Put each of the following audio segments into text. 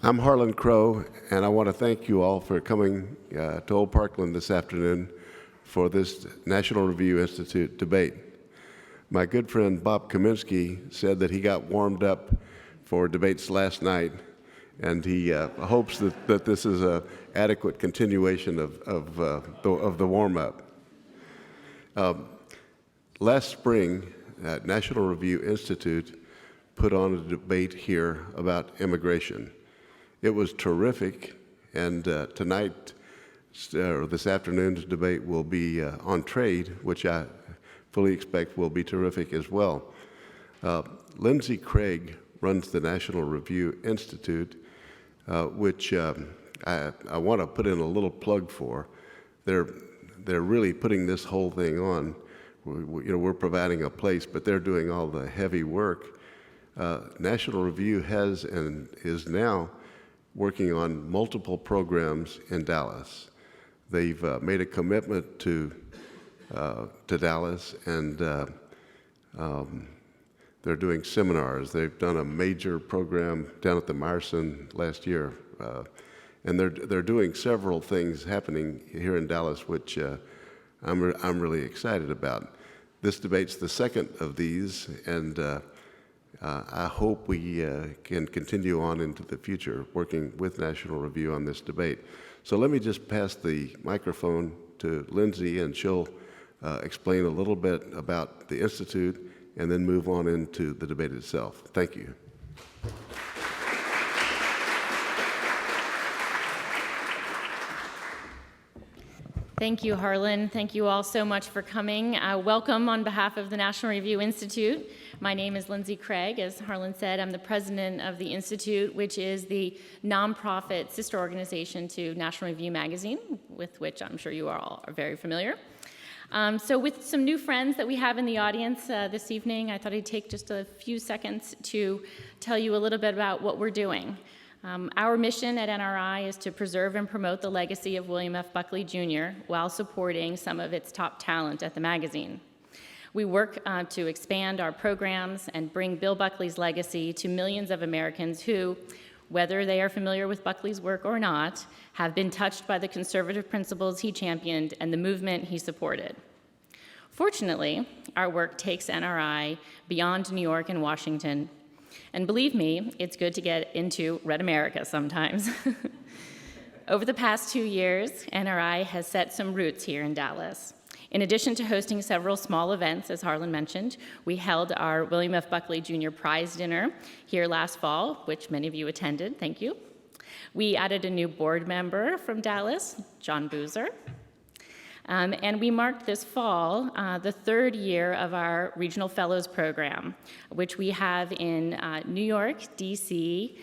I'm Harlan Crow, and I want to thank you all for coming to Old Parkland this afternoon for this National Review Institute debate. My good friend Bob Kaminsky said that he got warmed up for debates last night, and he hopes that this is an adequate continuation of the warm-up. Last spring, National Review Institute put on a debate here about immigration. It was terrific, and tonight, or this afternoon's debate will be on trade, which I fully expect will be terrific as well. Lindsay Craig runs the National Review Institute, which I want to put in a little plug for. They're really putting this whole thing on. We're providing a place, but they're doing all the heavy work. National Review has and is now working on multiple programs in Dallas. They've made a commitment to Dallas, and they're doing seminars. They've done a major program down at the Meyerson last year, and they're doing several things happening here in Dallas, which I'm really excited about. This debate's the second of these, and I hope we can continue on into the future working with National Review on this debate. So let me just pass the microphone to Lindsay, and she'll explain a little bit about the Institute and then move on into the debate itself. Thank you. Thank you, Harlan. Thank you all so much for coming. Welcome on behalf of the National Review Institute. My name is Lindsay Craig. As Harlan said, I'm the president of the Institute, which is the nonprofit sister organization to National Review magazine, with which I'm sure you all are very familiar. So with some new friends that we have in the audience this evening, I thought I'd take just a few seconds to tell you a little bit about what we're doing. Our mission at NRI is to preserve and promote the legacy of William F. Buckley, Jr. while supporting some of its top talent at the magazine. We work to expand our programs and bring Bill Buckley's legacy to millions of Americans who, whether they are familiar with Buckley's work or not, have been touched by the conservative principles he championed and the movement he supported. Fortunately, our work takes NRI beyond New York and Washington. And believe me, it's good to get into Red America sometimes. Over the past 2 years, NRI has set some roots here in Dallas. In addition to hosting several small events, as Harlan mentioned, we held our William F. Buckley Jr. Prize Dinner here last fall, which many of you attended, thank you. We added a new board member from Dallas, John Boozer. And we marked this fall the third year of our Regional Fellows Program, which we have in New York, DC,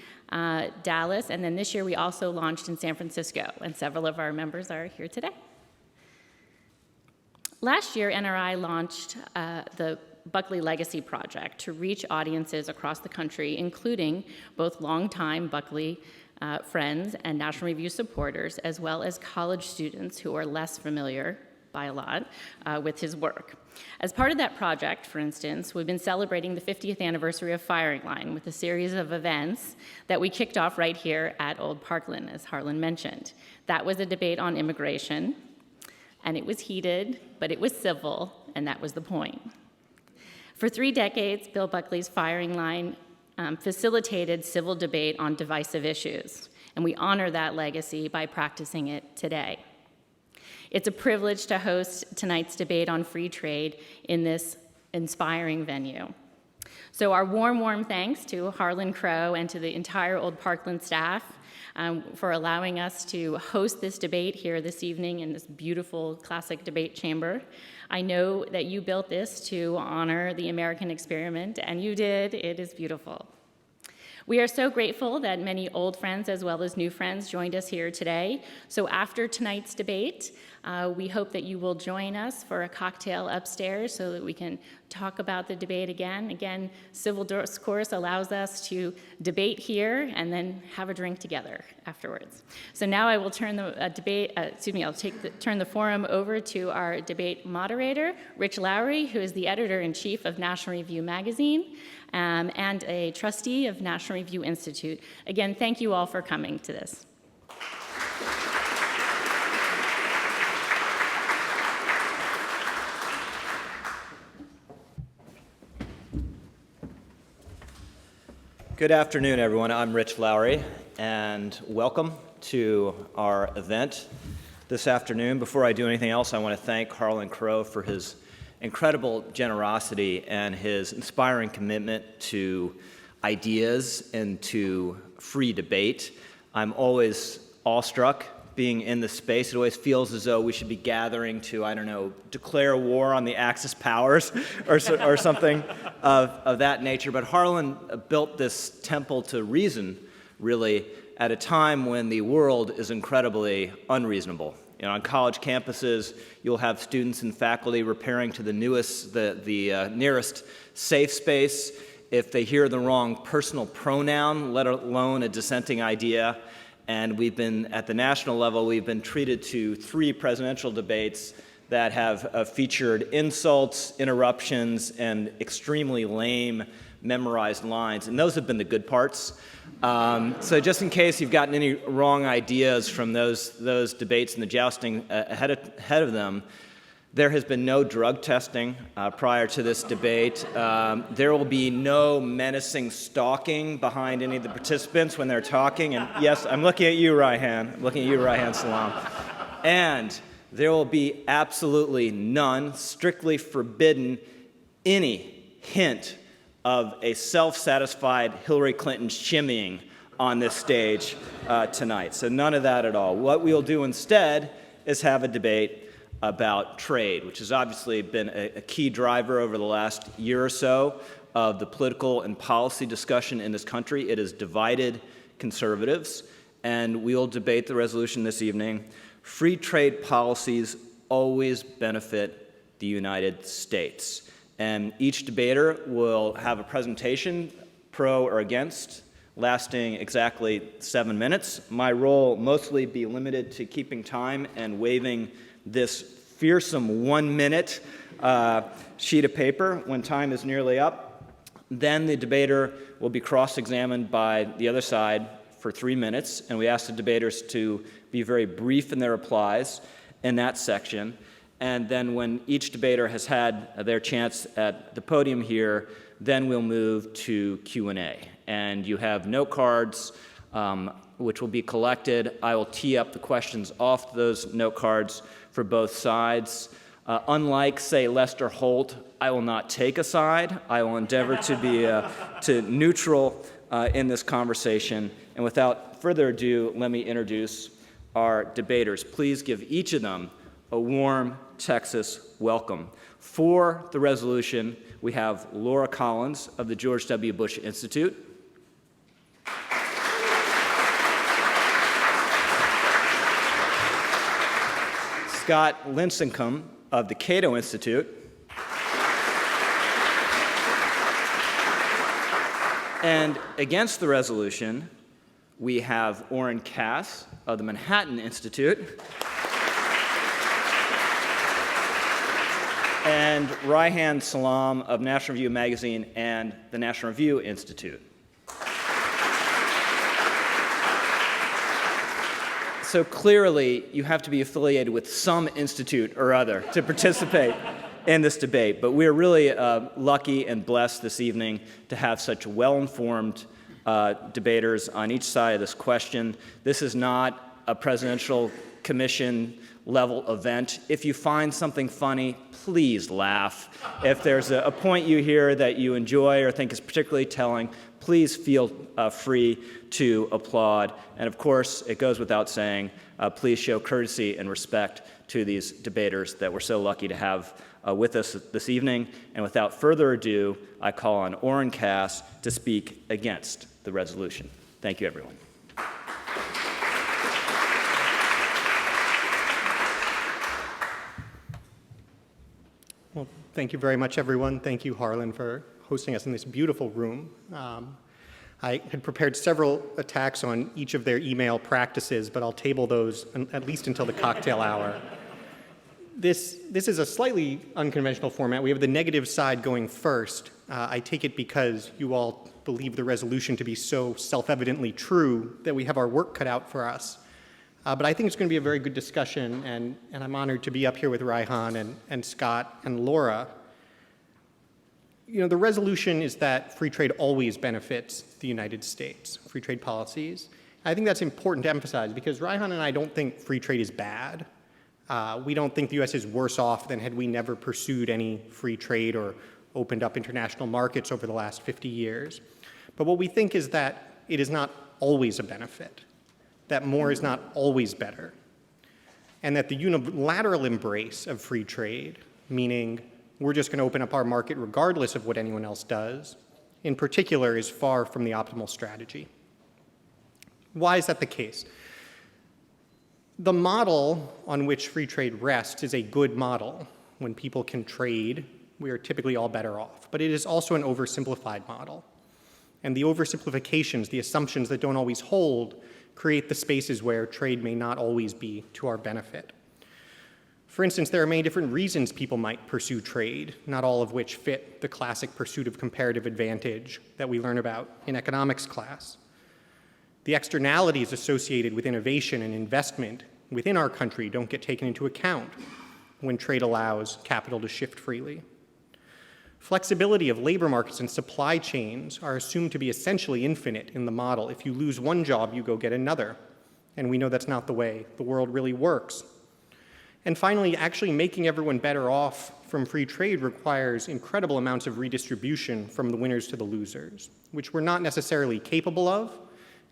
Dallas, and then this year we also launched in San Francisco, and several of our members are here today. Last year, NRI launched the Buckley Legacy Project to reach audiences across the country, including both longtime Buckley friends and National Review supporters, as well as college students who are less familiar by a lot with his work. As part of that project, for instance, we've been celebrating the 50th anniversary of Firing Line with a series of events that we kicked off right here at Old Parkland, as Harlan mentioned. That was a debate on immigration, and it was heated, but it was civil, and that was the point. For 3 decades, Bill Buckley's Firing Line facilitated civil debate on divisive issues, and we honor that legacy by practicing it today. It's a privilege to host tonight's debate on free trade in this inspiring venue. So our warm thanks to Harlan Crow and to the entire Old Parkland staff for allowing us to host this debate here this evening in this beautiful classic debate chamber. I know that you built this to honor the American experiment, and you did. It is beautiful. We are so grateful that many old friends as well as new friends joined us here today. So after tonight's debate, we hope that you will join us for a cocktail upstairs so that we can talk about the debate again. Again, civil discourse allows us to debate here and then have a drink together afterwards. So now I will turn the turn the forum over to our debate moderator, Rich Lowry, who is the editor-in-chief of National Review Magazine and a trustee of National Review Institute. Again, thank you all for coming to this. Good afternoon, everyone. I'm Rich Lowry, and welcome to our event this afternoon. Before I do anything else, I want to thank Harlan Crow for his incredible generosity and his inspiring commitment to ideas and to free debate. I'm always awestruck being in this space. It always feels as though we should be gathering to, I don't know, declare war on the Axis powers or something of that nature. But Harlan built this temple to reason, really, at a time when the world is incredibly unreasonable. You know, on college campuses, you'll have students and faculty repairing to the nearest safe space if they hear the wrong personal pronoun, let alone a dissenting idea. And we've been, at the national level, we've been treated to 3 presidential debates that have featured insults, interruptions, and extremely lame memorized lines. And those have been the good parts. So just in case you've gotten any wrong ideas from those debates and the jousting ahead of them, there has been no drug testing prior to this debate. There will be no menacing stalking behind any of the participants when they're talking. And yes, I'm looking at you, Reihan. I'm looking at you, Reihan Salam. And there will be absolutely none, strictly forbidden, any hint of a self-satisfied Hillary Clinton shimmying on this stage tonight. So none of that at all. What we'll do instead is have a debate about trade, which has obviously been a key driver over the last year or so of the political and policy discussion in this country. It has divided conservatives, and we'll debate the resolution this evening. Free trade policies always benefit the United States. And each debater will have a presentation, pro or against, lasting exactly 7 minutes. My role mostly be limited to keeping time and waiving this fearsome 1-minute sheet of paper when time is nearly up. Then the debater will be cross-examined by the other side for 3 minutes, and we ask the debaters to be very brief in their replies in that section. And then when each debater has had their chance at the podium here, then we'll move to Q&A. And you have note cards, which will be collected. I will tee up the questions off those note cards for both sides. Unlike, say, Lester Holt, I will not take a side. I will endeavor to be neutral in this conversation. And without further ado, let me introduce our debaters. Please give each of them a warm Texas welcome. For the resolution, we have Laura Collins of the George W. Bush Institute. Scott Lincicome of the Cato Institute. And against the resolution, we have Oren Cass of the Manhattan Institute. And Reihan Salam of National Review Magazine and the National Review Institute. So clearly, you have to be affiliated with some institute or other to participate in this debate. But we're really lucky and blessed this evening to have such well-informed debaters on each side of this question. This is not a presidential commission level event. If you find something funny, please laugh. If there's a point you hear that you enjoy or think is particularly telling, please feel free to applaud. And of course, it goes without saying, please show courtesy and respect to these debaters that we're so lucky to have with us this evening. And without further ado, I call on Oren Cass to speak against the resolution. Thank you, everyone. Well, Thank you very much, everyone. Thank you, Harlan, for hosting us in this beautiful room. I had prepared several attacks on each of their email practices, but I'll table those at least until the cocktail hour. This is a slightly unconventional format. We have the negative side going first. I take it because you all believe the resolution to be so self-evidently true that we have our work cut out for us. But I think it's going to be a very good discussion, and I'm honored to be up here with Reihan and Scott and Laura. You know, the resolution is that free trade always benefits the United States, free trade policies. I think that's important to emphasize because Reihan and I don't think free trade is bad. We don't think the U.S. is worse off than had we never pursued any free trade or opened up international markets over the last 50 years. But what we think is that it is not always a benefit, that more is not always better, and that the unilateral embrace of free trade, meaning we're just going to open up our market regardless of what anyone else does, in particular, is far from the optimal strategy. Why is that the case? The model on which free trade rests is a good model. When people can trade, we are typically all better off. But it is also an oversimplified model. And the oversimplifications, the assumptions that don't always hold, create the spaces where trade may not always be to our benefit. For instance, there are many different reasons people might pursue trade, not all of which fit the classic pursuit of comparative advantage that we learn about in economics class. The externalities associated with innovation and investment within our country don't get taken into account when trade allows capital to shift freely. Flexibility of labor markets and supply chains are assumed to be essentially infinite in the model. If you lose one job, you go get another. And we know that's not the way the world really works. And finally, actually making everyone better off from free trade requires incredible amounts of redistribution from the winners to the losers, which we're not necessarily capable of,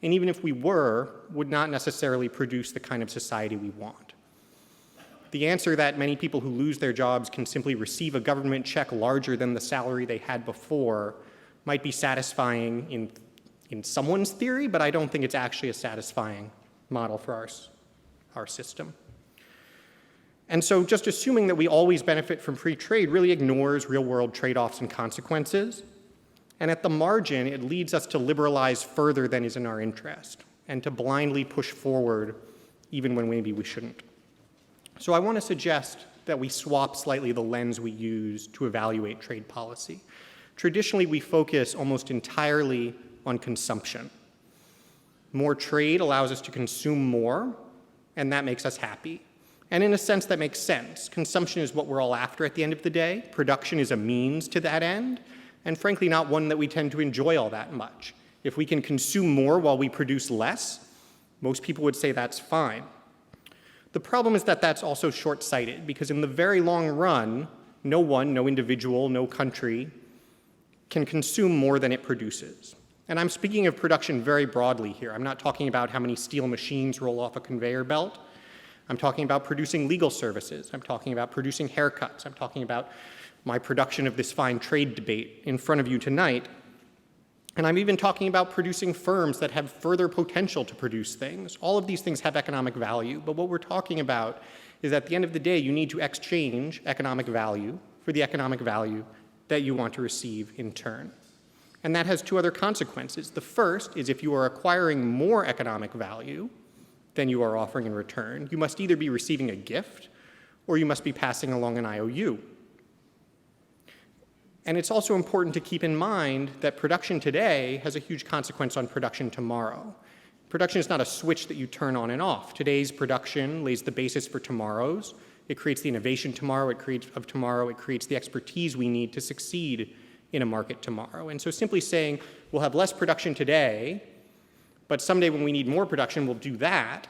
and even if we were, would not necessarily produce the kind of society we want. The answer that many people who lose their jobs can simply receive a government check larger than the salary they had before might be satisfying in someone's theory, but I don't think it's actually a satisfying model for our system. And so just assuming that we always benefit from free trade really ignores real-world trade-offs and consequences. And at the margin, it leads us to liberalize further than is in our interest and to blindly push forward even when maybe we shouldn't. So I want to suggest that we swap slightly the lens we use to evaluate trade policy. Traditionally, we focus almost entirely on consumption. More trade allows us to consume more, and that makes us happy. And in a sense, that makes sense. Consumption is what we're all after at the end of the day. Production is a means to that end, and frankly, not one that we tend to enjoy all that much. If we can consume more while we produce less, most people would say that's fine. The problem is that that's also short-sighted, because in the very long run, no one, no individual, no country can consume more than it produces. And I'm speaking of production very broadly here. I'm not talking about how many steel machines roll off a conveyor belt. I'm talking about producing legal services. I'm talking about producing haircuts. I'm talking about my production of this fine trade debate in front of you tonight. And I'm even talking about producing firms that have further potential to produce things. All of these things have economic value, but what we're talking about is at the end of the day, you need to exchange economic value for the economic value that you want to receive in turn. And that has two other consequences. The first is if you are acquiring more economic value than you are offering in return, you must either be receiving a gift or you must be passing along an IOU. And it's also important to keep in mind that production today has a huge consequence on production tomorrow. Production is not a switch that you turn on and off. Today's production lays the basis for tomorrow's. It creates the innovation tomorrow, it creates the expertise we need to succeed in a market tomorrow. And so simply saying we'll have less production today, but someday when we need more production, we'll do that,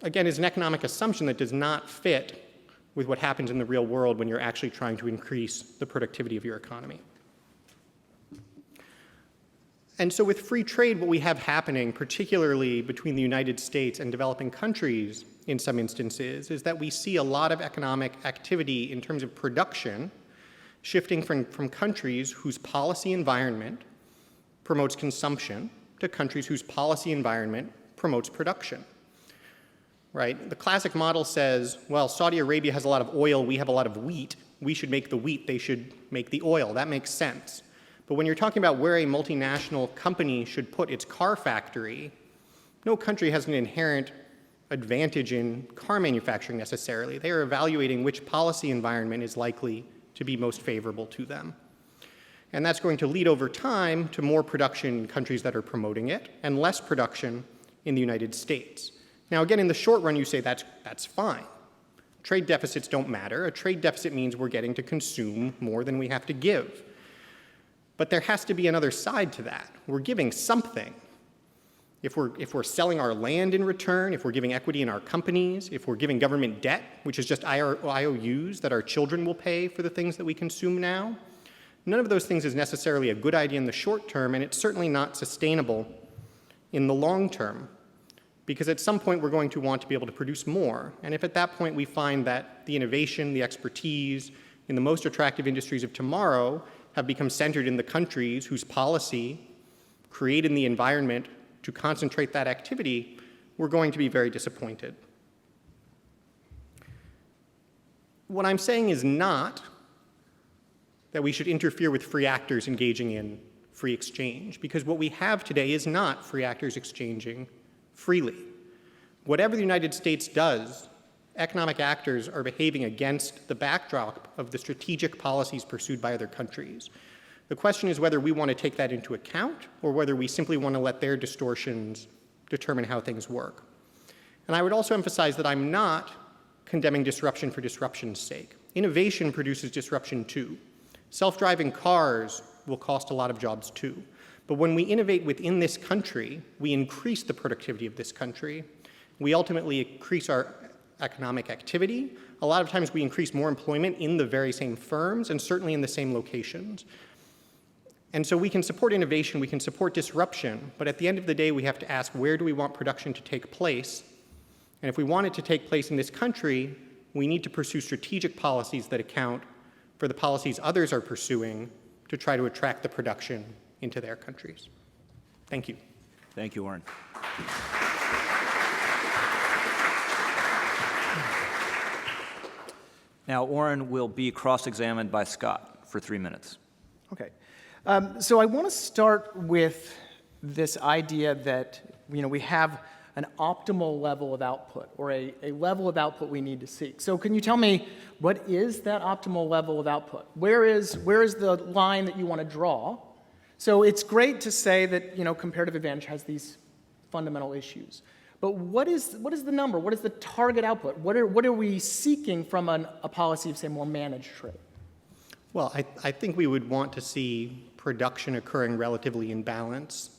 again, is an economic assumption that does not fit with what happens in the real world when you're actually trying to increase the productivity of your economy. And so with free trade, what we have happening, particularly between the United States and developing countries in some instances, is that we see a lot of economic activity in terms of production shifting from countries whose policy environment promotes consumption to countries whose policy environment promotes production. Right? The classic model says, well, Saudi Arabia has a lot of oil, we have a lot of wheat, we should make the wheat, they should make the oil. That makes sense. But when you're talking about where a multinational company should put its car factory, no country has an inherent advantage in car manufacturing necessarily. They are evaluating which policy environment is likely to be most favorable to them. And that's going to lead over time to more production in countries that are promoting it and less production in the United States. Now, again, in the short run, you say that's fine. Trade deficits don't matter. A trade deficit means we're getting to consume more than we have to give. But there has to be another side to that. We're giving something. If we're selling our land in return, if we're giving equity in our companies, if we're giving government debt, which is just IOUs that our children will pay for the things that we consume now, none of those things is necessarily a good idea in the short term, and it's certainly not sustainable in the long term. Because at some point we're going to want to be able to produce more. And if at that point we find that the innovation, the expertise in the most attractive industries of tomorrow have become centered in the countries whose policy created the environment to concentrate that activity, we're going to be very disappointed. What I'm saying is not that we should interfere with free actors engaging in free exchange, because what we have today is not free actors exchanging freely. Whatever the United States does, economic actors are behaving against the backdrop of the strategic policies pursued by other countries. The question is whether we want to take that into account or whether we simply want to let their distortions determine how things work. And I would also emphasize that I'm not condemning disruption for disruption's sake. Innovation produces disruption too. Self-driving cars will cost a lot of jobs too. But when we innovate within this country, we increase the productivity of this country. We ultimately increase our economic activity. A lot of times we increase more employment in the very same firms and certainly in the same locations. And so we can support innovation, we can support disruption, but at the end of the day we have to ask, where do we want production to take place? And if we want it to take place in this country, we need to pursue strategic policies that account for the policies others are pursuing to try to attract the production into their countries. Thank you. Thank you, Oren. Now, Oren will be cross-examined by Scott for 3 minutes. Okay. So I want to start with this idea that we have an optimal level of output, or a level of output we need to seek. So can you tell me, what is that optimal level of output? Where is the line that you want to draw? So it's great to say that comparative advantage has these fundamental issues. But what is the number? What is the target output? What are we seeking from a policy of, say, more managed trade? Well, I think we would want to see production occurring relatively in balance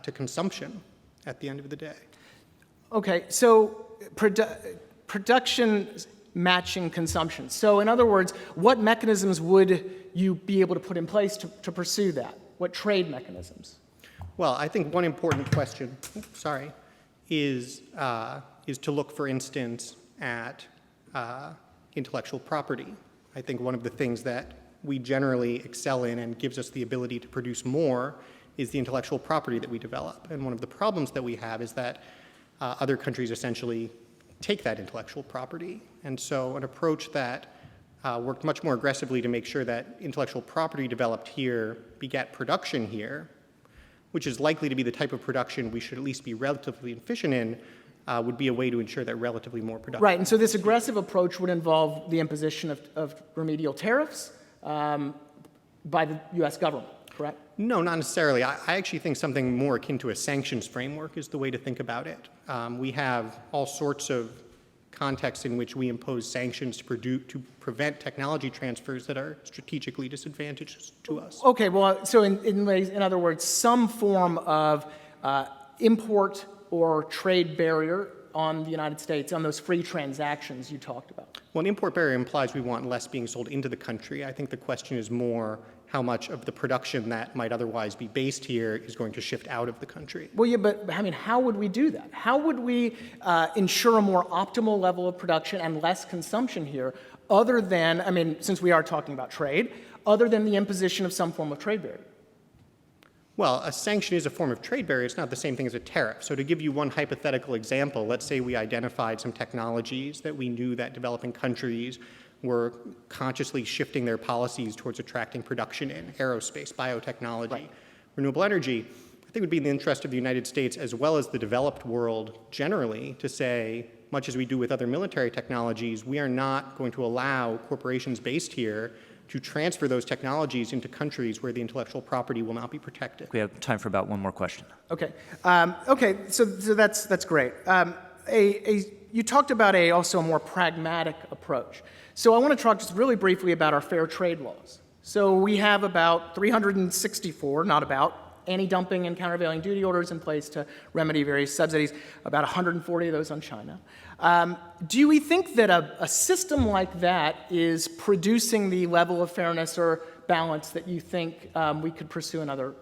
to consumption at the end of the day. Okay, so production matching consumption. So in other words, what mechanisms would you be able to put in place to pursue that? What trade mechanisms? Well, I think one important question, is to look, for instance, at intellectual property. I think one of the things that we generally excel in and gives us the ability to produce more is the intellectual property that we develop. And one of the problems that we have is that other countries essentially take that intellectual property. And so an approach that worked much more aggressively to make sure that intellectual property developed here begat production here, which is likely to be the type of production we should at least be relatively efficient in, would be a way to ensure that relatively more production. Right, and so this aggressive approach would involve the imposition of remedial tariffs by the U.S. government, correct? No, not necessarily. I actually think something more akin to a sanctions framework is the way to think about it. We have all sorts of contexts in which we impose sanctions to prevent technology transfers that are strategically disadvantageous to us. Okay, well, so in other words, some form of import or trade barrier on the United States, on those free transactions you talked about. Well, an import barrier implies we want less being sold into the country. I think the question is more how much of the production that might otherwise be based here is going to shift out of the country. Well, yeah, but I mean, how would we do that? How would we ensure a more optimal level of production and less consumption here, other than, I mean, since we are talking about trade, other than the imposition of some form of trade barrier? Well, a sanction is a form of trade barrier. It's not the same thing as a tariff. So to give you one hypothetical example, let's say we identified some technologies that we knew that developing countries were consciously shifting their policies towards attracting production in aerospace, biotechnology, renewable energy, I think it would be in the interest of the United States as well as the developed world generally to say, much as we do with other military technologies, we are not going to allow corporations based here to transfer those technologies into countries where the intellectual property will not be protected. We have time for about one more question. Okay. So that's great. You talked about also a more pragmatic approach. So I want to talk just really briefly about our fair trade laws. So we have about 364, not about, anti-dumping and countervailing duty orders in place to remedy various subsidies, about 140 of those on China. Do we think that a system like that is producing the level of fairness or balance that you think we could pursue in other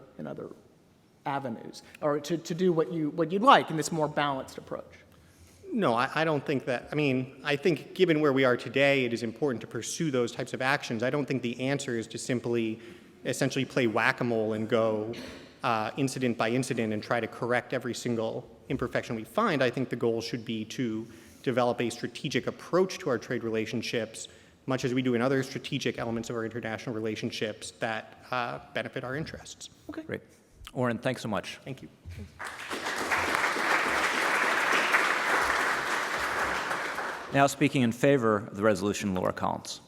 avenues, or to do what you'd like in this more balanced approach? No, I don't think that. I mean, I think given where we are today, it is important to pursue those types of actions. I don't think the answer is to simply essentially play whack-a-mole and go incident by incident and try to correct every single imperfection we find. I think the goal should be to develop a strategic approach to our trade relationships, much as we do in other strategic elements of our international relationships that benefit our interests. Okay. Great. Oren, thanks so much. Thank you. Now speaking in favor of the resolution, Laura Collins.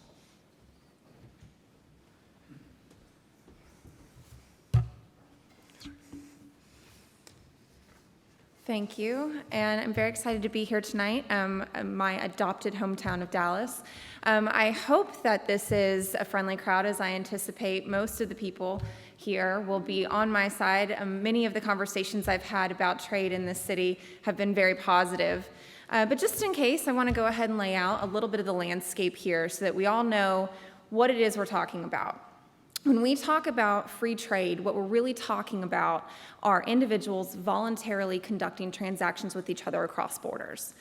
Thank you, and I'm very excited to be here tonight, my adopted hometown of Dallas. I hope that this is a friendly crowd, as I anticipate most of the people here will be on my side. Many of the conversations I've had about trade in this city have been very positive. But just in case, I want to go ahead and lay out a little bit of the landscape here so that we all know what it is we're talking about. When we talk about free trade, what we're really talking about are individuals voluntarily conducting transactions with each other across borders.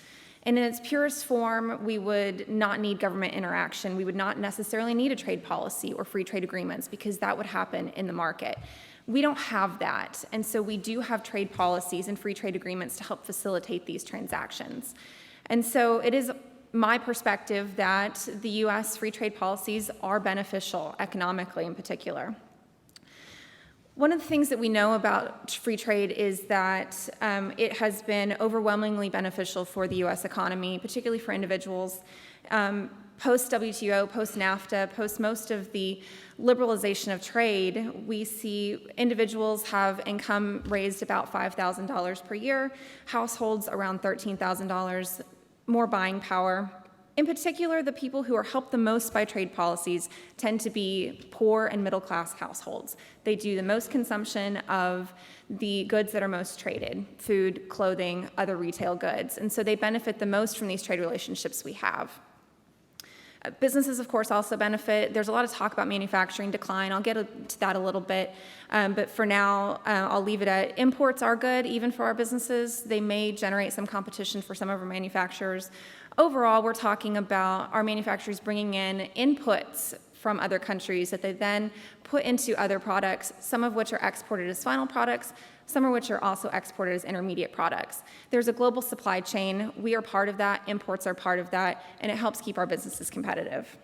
And in its purest form, we would not need government interaction. We would not necessarily need a trade policy or free trade agreements because that would happen in the market. We don't have that, and so we do have trade policies and free trade agreements to help facilitate these transactions. And so it is my perspective that the U.S. free trade policies are beneficial, economically in particular. One of the things that we know about free trade is that it has been overwhelmingly beneficial for the U.S. economy, particularly for individuals. Post-WTO, post-NAFTA, post most of the liberalization of trade, we see individuals have income raised about $5,000 per year, households around $13,000, more buying power. In particular, the people who are helped the most by trade policies tend to be poor and middle-class households. They do the most consumption of the goods that are most traded, food, clothing, other retail goods, and so they benefit the most from these trade relationships we have. Businesses, of course, also benefit. There's a lot of talk about manufacturing decline. I'll get to that a little bit, but for now, I'll leave it at imports are good, even for our businesses. They may generate some competition for some of our manufacturers. Overall, we're talking about our manufacturers bringing in inputs from other countries that they then put into other products, some of which are exported as final products, some of which are also exported as intermediate products. There's a global supply chain. We are part of that. Imports are part of that, and it helps keep our businesses competitive.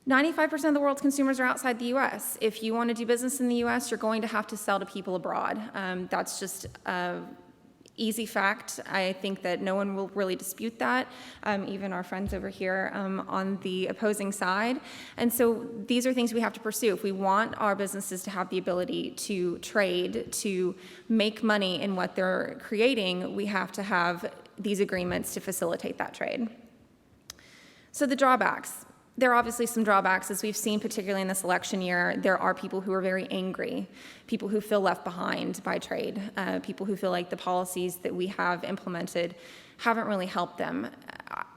95% of the world's consumers are outside the U.S. If you want to do business in the U.S., you're going to have to sell to people abroad. That's just easy fact. I think that no one will really dispute that, even our friends over here on the opposing side. And so these are things we have to pursue. If we want our businesses to have the ability to trade, to make money in what they're creating, we have to have these agreements to facilitate that trade. So the drawbacks. There are obviously some drawbacks, as we've seen, particularly in this election year. There are people who are very angry, people who feel left behind by trade, people who feel like the policies that we have implemented haven't really helped them.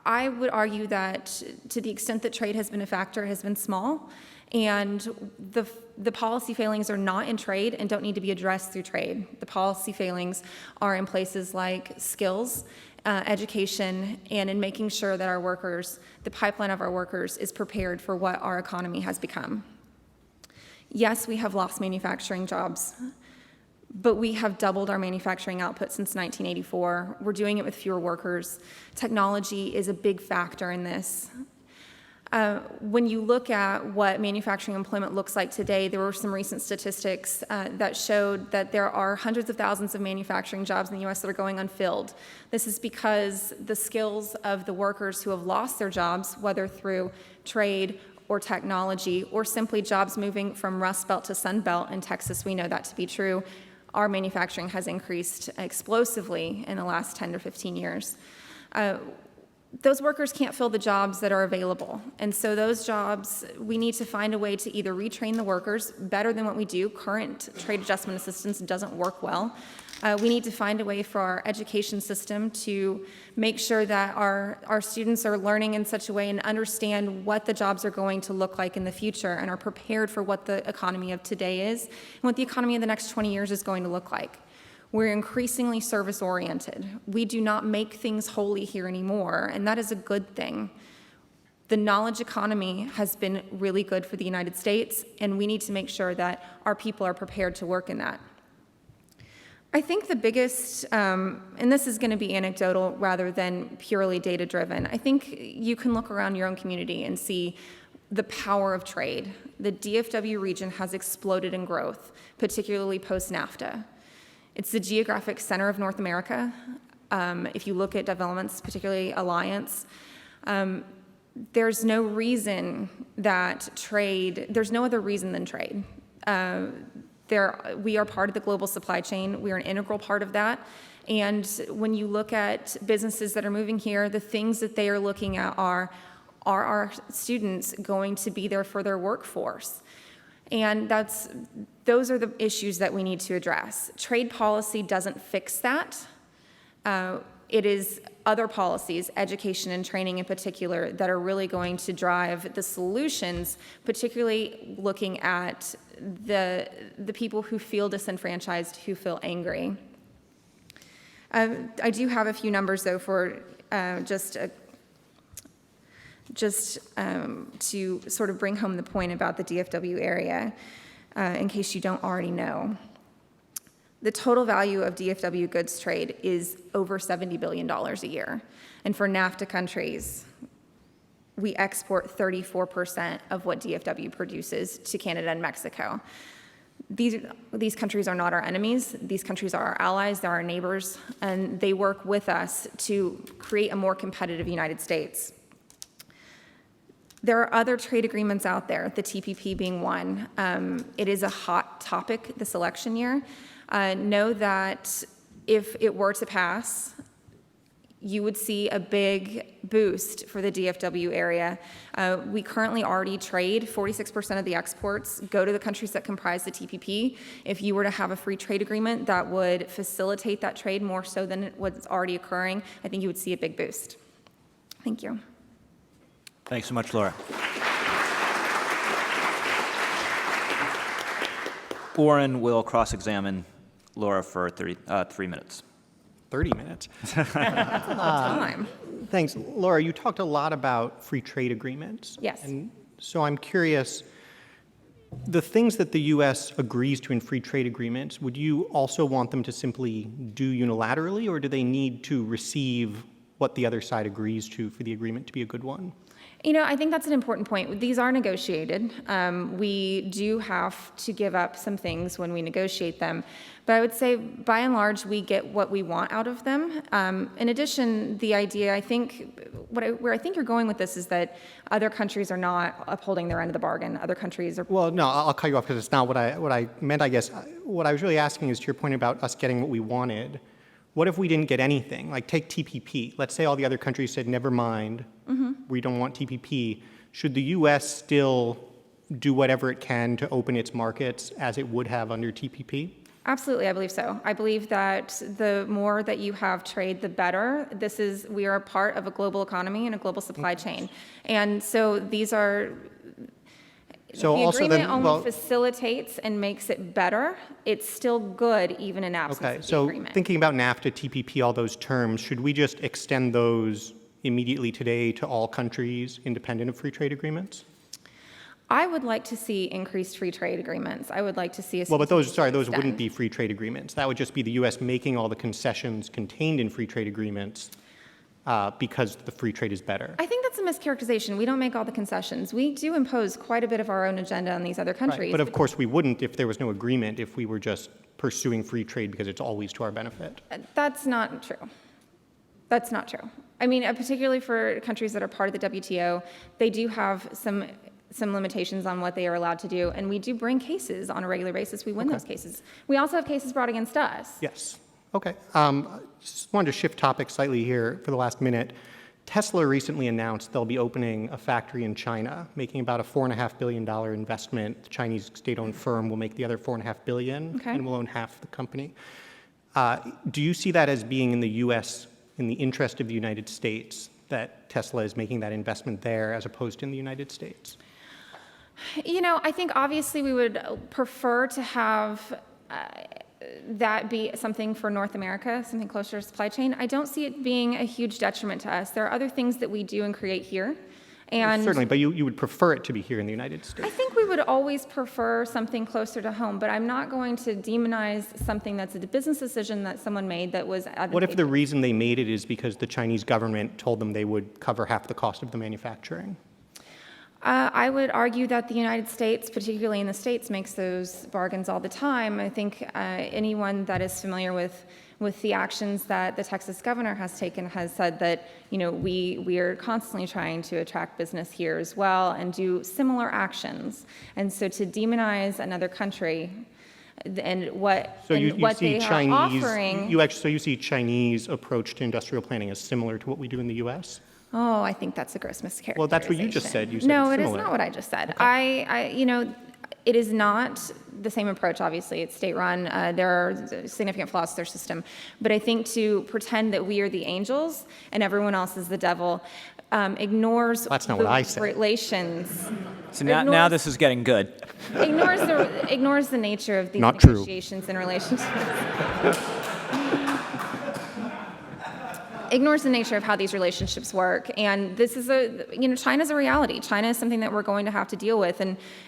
I would argue that to the extent that trade has been a factor, it has been small, and the policy failings are not in trade and don't need to be addressed through trade. The policy failings are in places like skills, education, and in making sure that our workers, the pipeline of our workers, is prepared for what our economy has become. Yes, we have lost manufacturing jobs, but we have doubled our manufacturing output since 1984. We're doing it with fewer workers. Technology is a big factor in this. When you look at what manufacturing employment looks like today, there were some recent statistics that showed that there are hundreds of thousands of manufacturing jobs in the U.S. that are going unfilled. This is because the skills of the workers who have lost their jobs, whether through trade or technology, or simply jobs moving from Rust Belt to Sun Belt in Texas, we know that to be true. Our manufacturing has increased explosively in the last 10 to 15 years. Those workers can't fill the jobs that are available. And so those jobs, we need to find a way to either retrain the workers better than what we do. Current trade adjustment assistance doesn't work well. We need to find a way for our education system to make sure that our students are learning in such a way and understand what the jobs are going to look like in the future and are prepared for what the economy of today is and what the economy of the next 20 years is going to look like. We're increasingly service-oriented. We do not make things wholly here anymore, and that is a good thing. The knowledge economy has been really good for the United States, and we need to make sure that our people are prepared to work in that. I think the biggest, and this is going to be anecdotal rather than purely data-driven, I think you can look around your own community and see the power of trade. The DFW region has exploded in growth, particularly post-NAFTA. It's the geographic center of North America. If you look at developments, particularly Alliance, there's no reason that trade, there's no other reason than trade. We are part of the global supply chain. We are an integral part of that. And when you look at businesses that are moving here, the things that they are looking at are our students going to be there for their workforce? And those are the issues that we need to address. Trade policy doesn't fix that. It is other policies, education and training in particular, that are really going to drive the solutions, particularly looking at the people who feel disenfranchised, who feel angry. I do have a few numbers, though, for to sort of bring home the point about the DFW area, in case you don't already know. The total value of DFW goods trade is over $70 billion a year. And for NAFTA countries, we export 34% of what DFW produces to Canada and Mexico. These countries are not our enemies. These countries are our allies, they're our neighbors, and they work with us to create a more competitive United States. There are other trade agreements out there, the TPP being one. It is a hot topic this election year. Know that if it were to pass, you would see a big boost for the DFW area. We currently already trade. 46% of the exports go to the countries that comprise the TPP. If you were to have a free trade agreement that would facilitate that trade more so than what's already occurring, I think you would see a big boost. Thank you. Thanks so much, Laura. Oren will cross-examine Laura for 3 minutes. 30 minutes. Time. Thanks. Laura, you talked a lot about free trade agreements. Yes. And so I'm curious, the things that the U.S. agrees to in free trade agreements, would you also want them to simply do unilaterally, or do they need to receive what the other side agrees to for the agreement to be a good one? You know, I think that's an important point. These are negotiated. We do have to give up some things when we negotiate them. But I would say, by and large, we get what we want out of them. In addition, the idea, I think, where I think you're going with this is that other countries are not upholding their end of the bargain. Other countries are... Well, no, I'll cut you off because it's not what I meant, I guess. What I was really asking is to your point about us getting what we wanted. What if we didn't get anything? Like, take TPP. Let's say all the other countries said, never mind, we don't want TPP. Should the U.S. still do whatever it can to open its markets as it would have under TPP? Absolutely, I believe so. I believe that the more that you have trade, the better. We are a part of a global economy and a global supply chain. And so these are... So the also agreement then, only well, facilitates and makes it better. It's still good even in absence okay, of the so agreement. thinking about NAFTA, TPP, all those terms, should we just extend those immediately today to all countries independent of free trade agreements? I would like to see increased free trade agreements. I would like to see a... Well, but those wouldn't extend. be free trade agreements. That would just be the U.S. making all the concessions contained in free trade agreements because the free trade is better. I think that's a mischaracterization. We don't make all the concessions. We do impose quite a bit of our own agenda on these other countries. Right. But of course, we wouldn't if there was no agreement, if we were just pursuing free trade because it's always to our benefit. That's not true. That's not true. I mean, particularly for countries that are part of the WTO, they do have some limitations on what they are allowed to do, and we do bring cases on a regular basis. We win those cases. We also have cases brought against us. Yes. Okay. Just wanted to shift topics slightly here for the last minute. Tesla recently announced they'll be opening a factory in China, making about a $4.5 billion investment. The Chinese state-owned firm will make the other $4.5 billion and will own half the company. Do you see that as being in the U.S., in the interest of the United States, that Tesla is making that investment there as opposed to in the United States? You know, I think obviously we would prefer to have that be something for North America, something closer to supply chain. I don't see it being a huge detriment to us. There are other things that we do and create here. And certainly, but you would prefer it to be here in the United States. I think we would always prefer something closer to home, but I'm not going to demonize something that's a business decision that someone made that was advantageous. What if the reason they made it is because the Chinese government told them they would cover half the cost of the manufacturing? I would argue that the United States, particularly in the States, makes those bargains all the time. I think anyone that is familiar with the actions that the Texas governor has taken has said that, you know, we are constantly trying to attract business here as well and do similar actions. And so to demonize another country and what they are offering. So you see Chinese approach to industrial planning as similar to what we do in the U.S.? Oh, I think that's a gross mischaracterization. Well, that's what you just said. You said no, it's it is similar. not what I just said. Okay. You know, it is not the same approach, obviously. It's state-run. There are significant flaws to their system. But I think to pretend that we are the angels and everyone else is the devil ignores That's not what I said. Relations. So now this is getting good. Ignores the nature of these Not true. negotiations and relationships. Ignores the nature of how these relationships work. And this is China's a reality. China is something that we're going to have to deal with.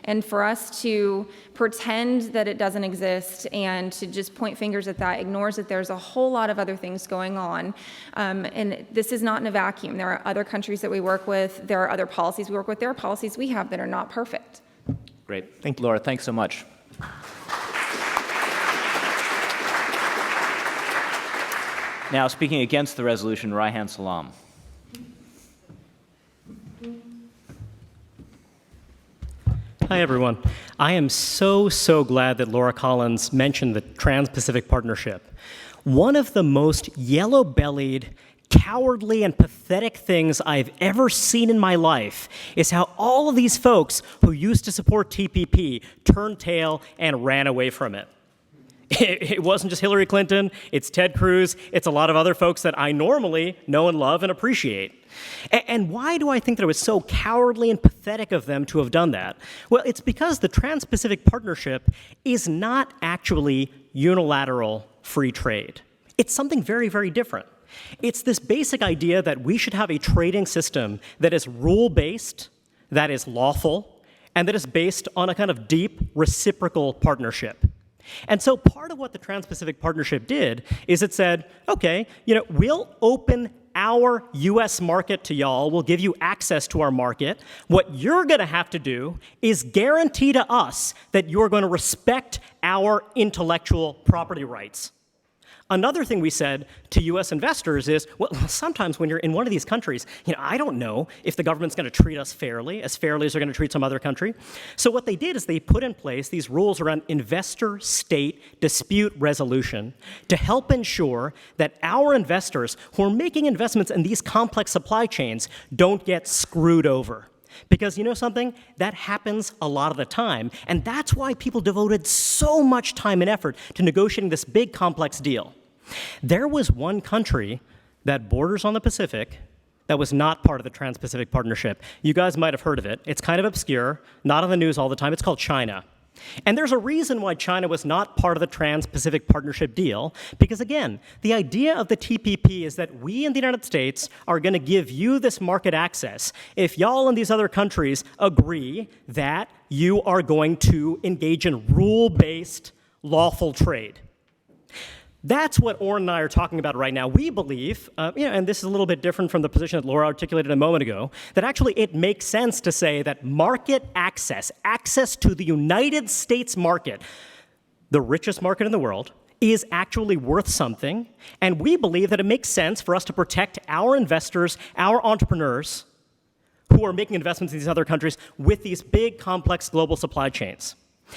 And for us to pretend that it doesn't exist and to just point fingers at that ignores that there's a whole lot of other things going on. And this is not in a vacuum. There are other countries that we work with. There are other policies we work with. There are policies we have that are not perfect. Great. Thank you. Laura, thanks so much. Now, speaking against the resolution, Reihan Salam. Hi, everyone. I am so glad that Laura Collins mentioned the Trans-Pacific Partnership. One of the most yellow-bellied, cowardly, and pathetic things I've ever seen in my life is how all of these folks who used to support TPP turned tail and ran away from it. It wasn't just Hillary Clinton, it's Ted Cruz, it's a lot of other folks that I normally know and love and appreciate. And why do I think that it was so cowardly and pathetic of them to have done that? Well, it's because the Trans-Pacific Partnership is not actually unilateral free trade. It's something very different. It's this basic idea that we should have a trading system that is rule-based, that is lawful, and that is based on a kind of deep reciprocal partnership. And so part of what the Trans-Pacific Partnership did is it said, okay, we'll open our U.S. market to y'all. We'll give you access to our market. What you're going to have to do is guarantee to us that you're going to respect our intellectual property rights. Another thing we said to U.S. investors is, well, sometimes when you're in one of these countries, I don't know if the government's going to treat us fairly as they're going to treat some other country. So what they did is they put in place these rules around investor-state dispute resolution to help ensure that our investors who are making investments in these complex supply chains don't get screwed over. Because you know something? That happens a lot of the time, and that's why people devoted so much time and effort to negotiating this big, complex deal. There was one country that borders on the Pacific that was not part of the Trans-Pacific Partnership. You guys might have heard of it. It's kind of obscure, not on the news all the time. It's called China. And there's a reason why China was not part of the Trans-Pacific Partnership deal, because again, the idea of the TPP is that we in the United States are going to give you this market access if y'all in these other countries agree that you are going to engage in rule-based lawful trade. That's what Oren and I are talking about right now. We believe, and this is a little bit different from the position that Laura articulated a moment ago, that actually it makes sense to say that market access to the United States market, the richest market in the world, is actually worth something. And we believe that it makes sense for us to protect our investors, our entrepreneurs, who are making investments in these other countries with these big, complex global supply chains.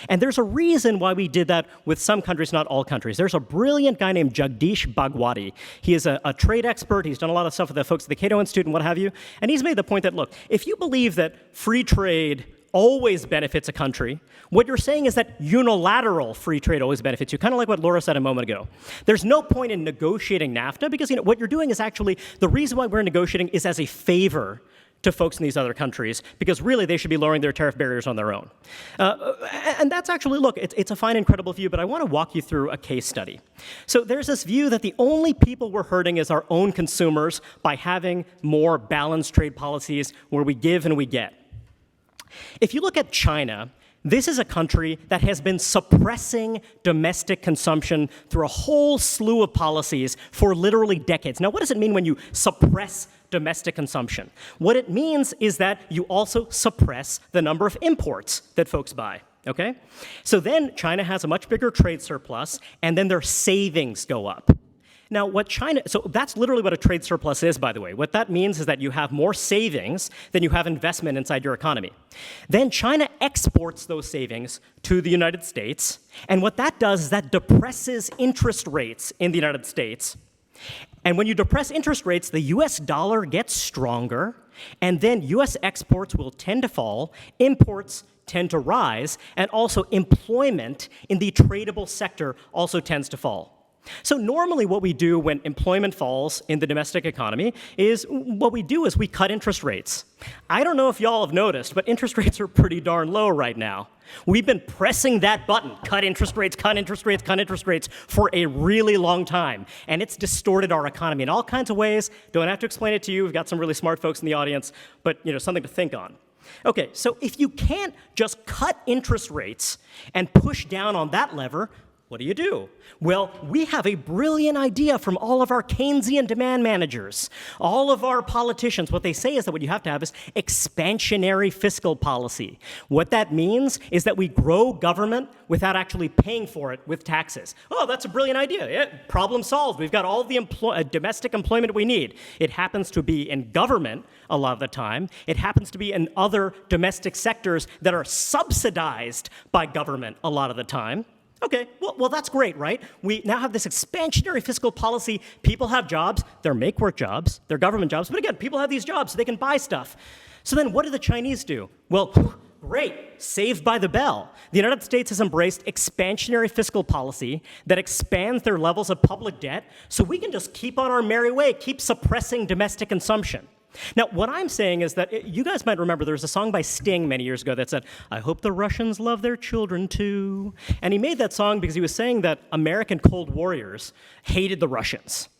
And there's a reason why we did that with some countries, not all countries. There's a brilliant guy named Jagdish Bhagwati. He is a trade expert. He's done a lot of stuff with the folks at the Cato Institute and what have you. And he's made the point that, look, if you believe that free trade always benefits a country, what you're saying is that unilateral free trade always benefits you, kind of like what Laura said a moment ago. There's no point in negotiating NAFTA because what you're doing is actually, the reason why we're negotiating is as a favor to folks in these other countries, because really they should be lowering their tariff barriers on their own. And that's actually, look, it's a fine, incredible view, but I want to walk you through a case study. So there's this view that the only people we're hurting is our own consumers by having more balanced trade policies where we give and we get. If you look at China, this is a country that has been suppressing domestic consumption through a whole slew of policies for literally decades. Now, what does it mean when you suppress domestic consumption? What it means is that you also suppress the number of imports that folks buy, okay? So then China has a much bigger trade surplus, and then their savings go up. Now, so that's literally what a trade surplus is, by the way. What that means is that you have more savings than you have investment inside your economy. Then China exports those savings to the United States, and what that does is that depresses interest rates in the United States. And when you depress interest rates, the US dollar gets stronger, and then US exports will tend to fall, imports tend to rise, and also employment in the tradable sector also tends to fall. So normally what we do when employment falls in the domestic economy is we cut interest rates. I don't know if y'all have noticed, but interest rates are pretty darn low right now. We've been pressing that button, cut interest rates, cut interest rates, cut interest rates, for a really long time. And it's distorted our economy in all kinds of ways. Don't have to explain it to you. We've got some really smart folks in the audience, but something to think on. Okay, so if you can't just cut interest rates and push down on that lever, what do? Well, we have a brilliant idea from all of our Keynesian demand managers, all of our politicians. What they say is that what you have to have is expansionary fiscal policy. What that means is that we grow government without actually paying for it with taxes. Oh, that's a brilliant idea. Yeah, problem solved. We've got all of the domestic employment we need. It happens to be in government a lot of the time. It happens to be in other domestic sectors that are subsidized by government a lot of the time. Okay, well, that's great, right? We now have this expansionary fiscal policy. People have jobs. They're make-work jobs. They're government jobs. But again, people have these jobs so they can buy stuff. So then what do the Chinese do? Well, great, saved by the bell. The United States has embraced expansionary fiscal policy that expands their levels of public debt so we can just keep on our merry way, keep suppressing domestic consumption. Now, what I'm saying is that you guys might remember there was a song by Sting many years ago that said, "I hope the Russians love their children too." And he made that song because he was saying that American Cold Warriors hated the Russians.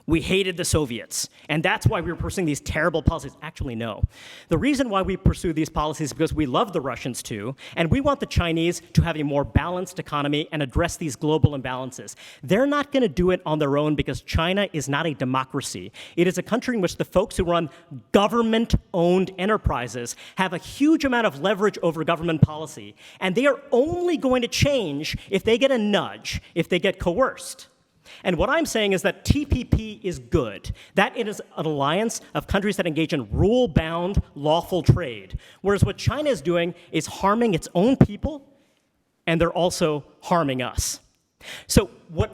We hated the Soviets, and that's why we were pursuing these terrible policies. Actually, no. The reason why we pursue these policies is because we love the Russians too, and we want the Chinese to have a more balanced economy and address these global imbalances. They're not going to do it on their own because China is not a democracy. It is a country in which the folks who run government-owned enterprises have a huge amount of leverage over government policy, and they are only going to change if they get a nudge, if they get coerced. And what I'm saying is that TPP is good. That it is an alliance of countries that engage in rule-bound, lawful trade. Whereas what China is doing is harming its own people, and they're also harming us. So what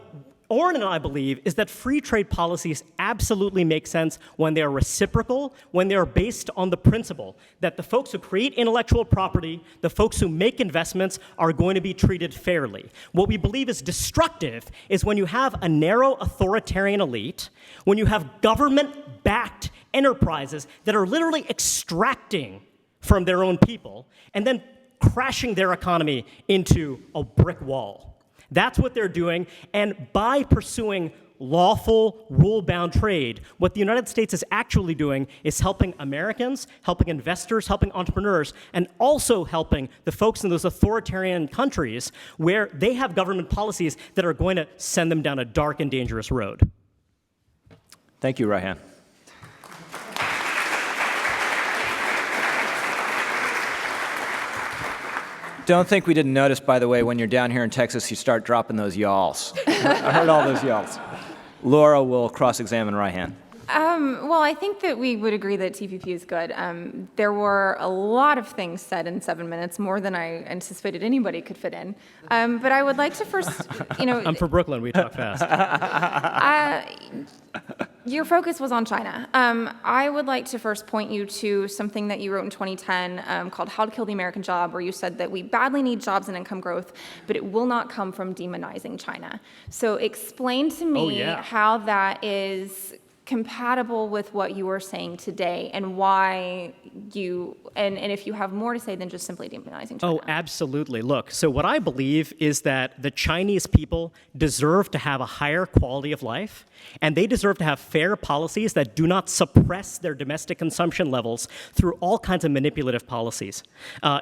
Oren and I believe is that free trade policies absolutely make sense when they are reciprocal, when they are based on the principle that the folks who create intellectual property, the folks who make investments, are going to be treated fairly. What we believe is destructive is when you have a narrow authoritarian elite, when you have government-backed enterprises that are literally extracting from their own people and then crashing their economy into a brick wall. That's what they're doing, and by pursuing lawful, rule-bound trade. What the United States is actually doing is helping Americans, helping investors, helping entrepreneurs, and also helping the folks in those authoritarian countries where they have government policies that are going to send them down a dark and dangerous road. Thank you, Reihan. Don't think we didn't notice, by the way, when you're down here in Texas, you start dropping those y'alls. I heard all those y'alls. Laura will cross-examine Reihan. Well, I think that we would agree that TPP is good. There were a lot of things said in 7 minutes, more than I anticipated anybody could fit in. But I would like to first, I'm from Brooklyn. We talk fast. Your focus was on China. I would like to first point you to something that you wrote in 2010 called How to Kill the American Job, where you said that we badly need jobs and income growth, but it will not come from demonizing China. So explain to me how that is compatible with what you were saying today, and why you, and if you have more to say than just simply demonizing China. Oh, absolutely. Look, so what I believe is that the Chinese people deserve to have a higher quality of life, and they deserve to have fair policies that do not suppress their domestic consumption levels through all kinds of manipulative policies,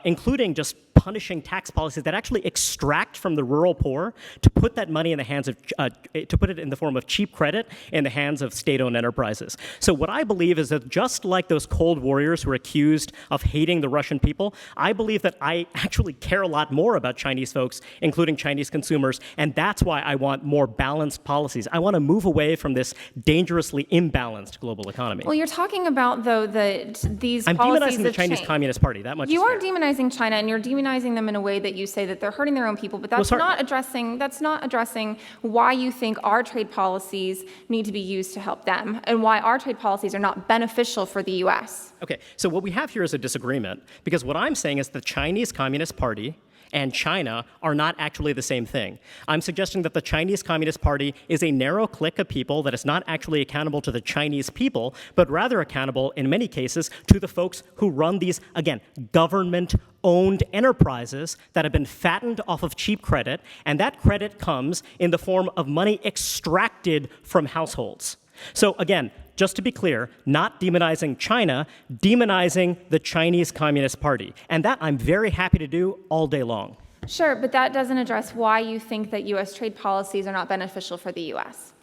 including just punishing tax policies that actually extract from the rural poor to put that money in the hands of, to put it in the form of cheap credit in the hands of state-owned enterprises. So what I believe is that just like those cold warriors who are accused of hating the Russian people, I believe that I actually care a lot more about Chinese folks, including Chinese consumers, and that's why I want more balanced policies. I want to move away from this dangerously imbalanced global economy. Well, you're talking about, though, that these I'm policies demonizing the Chinese Communist Party, that much You is are fair. demonizing China, and you're demonizing them in a way that you say that they're hurting their own people, but that's not addressing why you think our trade policies need to be used to help them, and why our trade policies are not beneficial for the U.S. Okay, so what we have here is a disagreement, because what I'm saying is the Chinese Communist Party and China are not actually the same thing. I'm suggesting that the Chinese Communist Party is a narrow clique of people that is not actually accountable to the Chinese people, but rather accountable, in many cases, to the folks who run these, again, government-owned enterprises that have been fattened off of cheap credit, and that credit comes in the form of money extracted from households. So again, just to be clear, not demonizing China, demonizing the Chinese Communist Party. And that I'm very happy to do all day long. Sure, but that doesn't address why you think that U.S. trade policies are not beneficial for the U.S.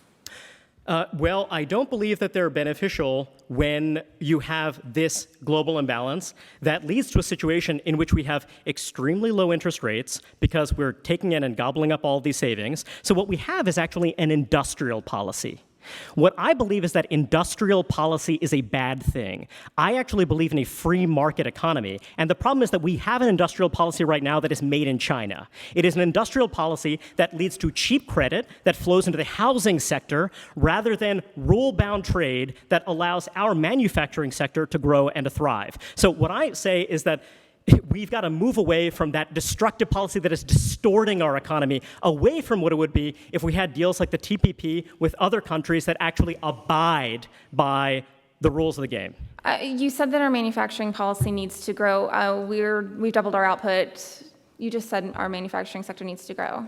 Well, I don't believe that they're beneficial when you have this global imbalance that leads to a situation in which we have extremely low interest rates because we're taking in and gobbling up all these savings. So what we have is actually an industrial policy. What I believe is that industrial policy is a bad thing. I actually believe in a free market economy, and the problem is that we have an industrial policy right now that is made in China. It is an industrial policy that leads to cheap credit that flows into the housing sector rather than rule-bound trade that allows our manufacturing sector to grow and to thrive. So what I say is that we've got to move away from that destructive policy that is distorting our economy, away from what it would be if we had deals like the TPP with other countries that actually abide by the rules of the game. You said that our manufacturing policy needs to grow. We've doubled our output. You just said our manufacturing sector needs to grow.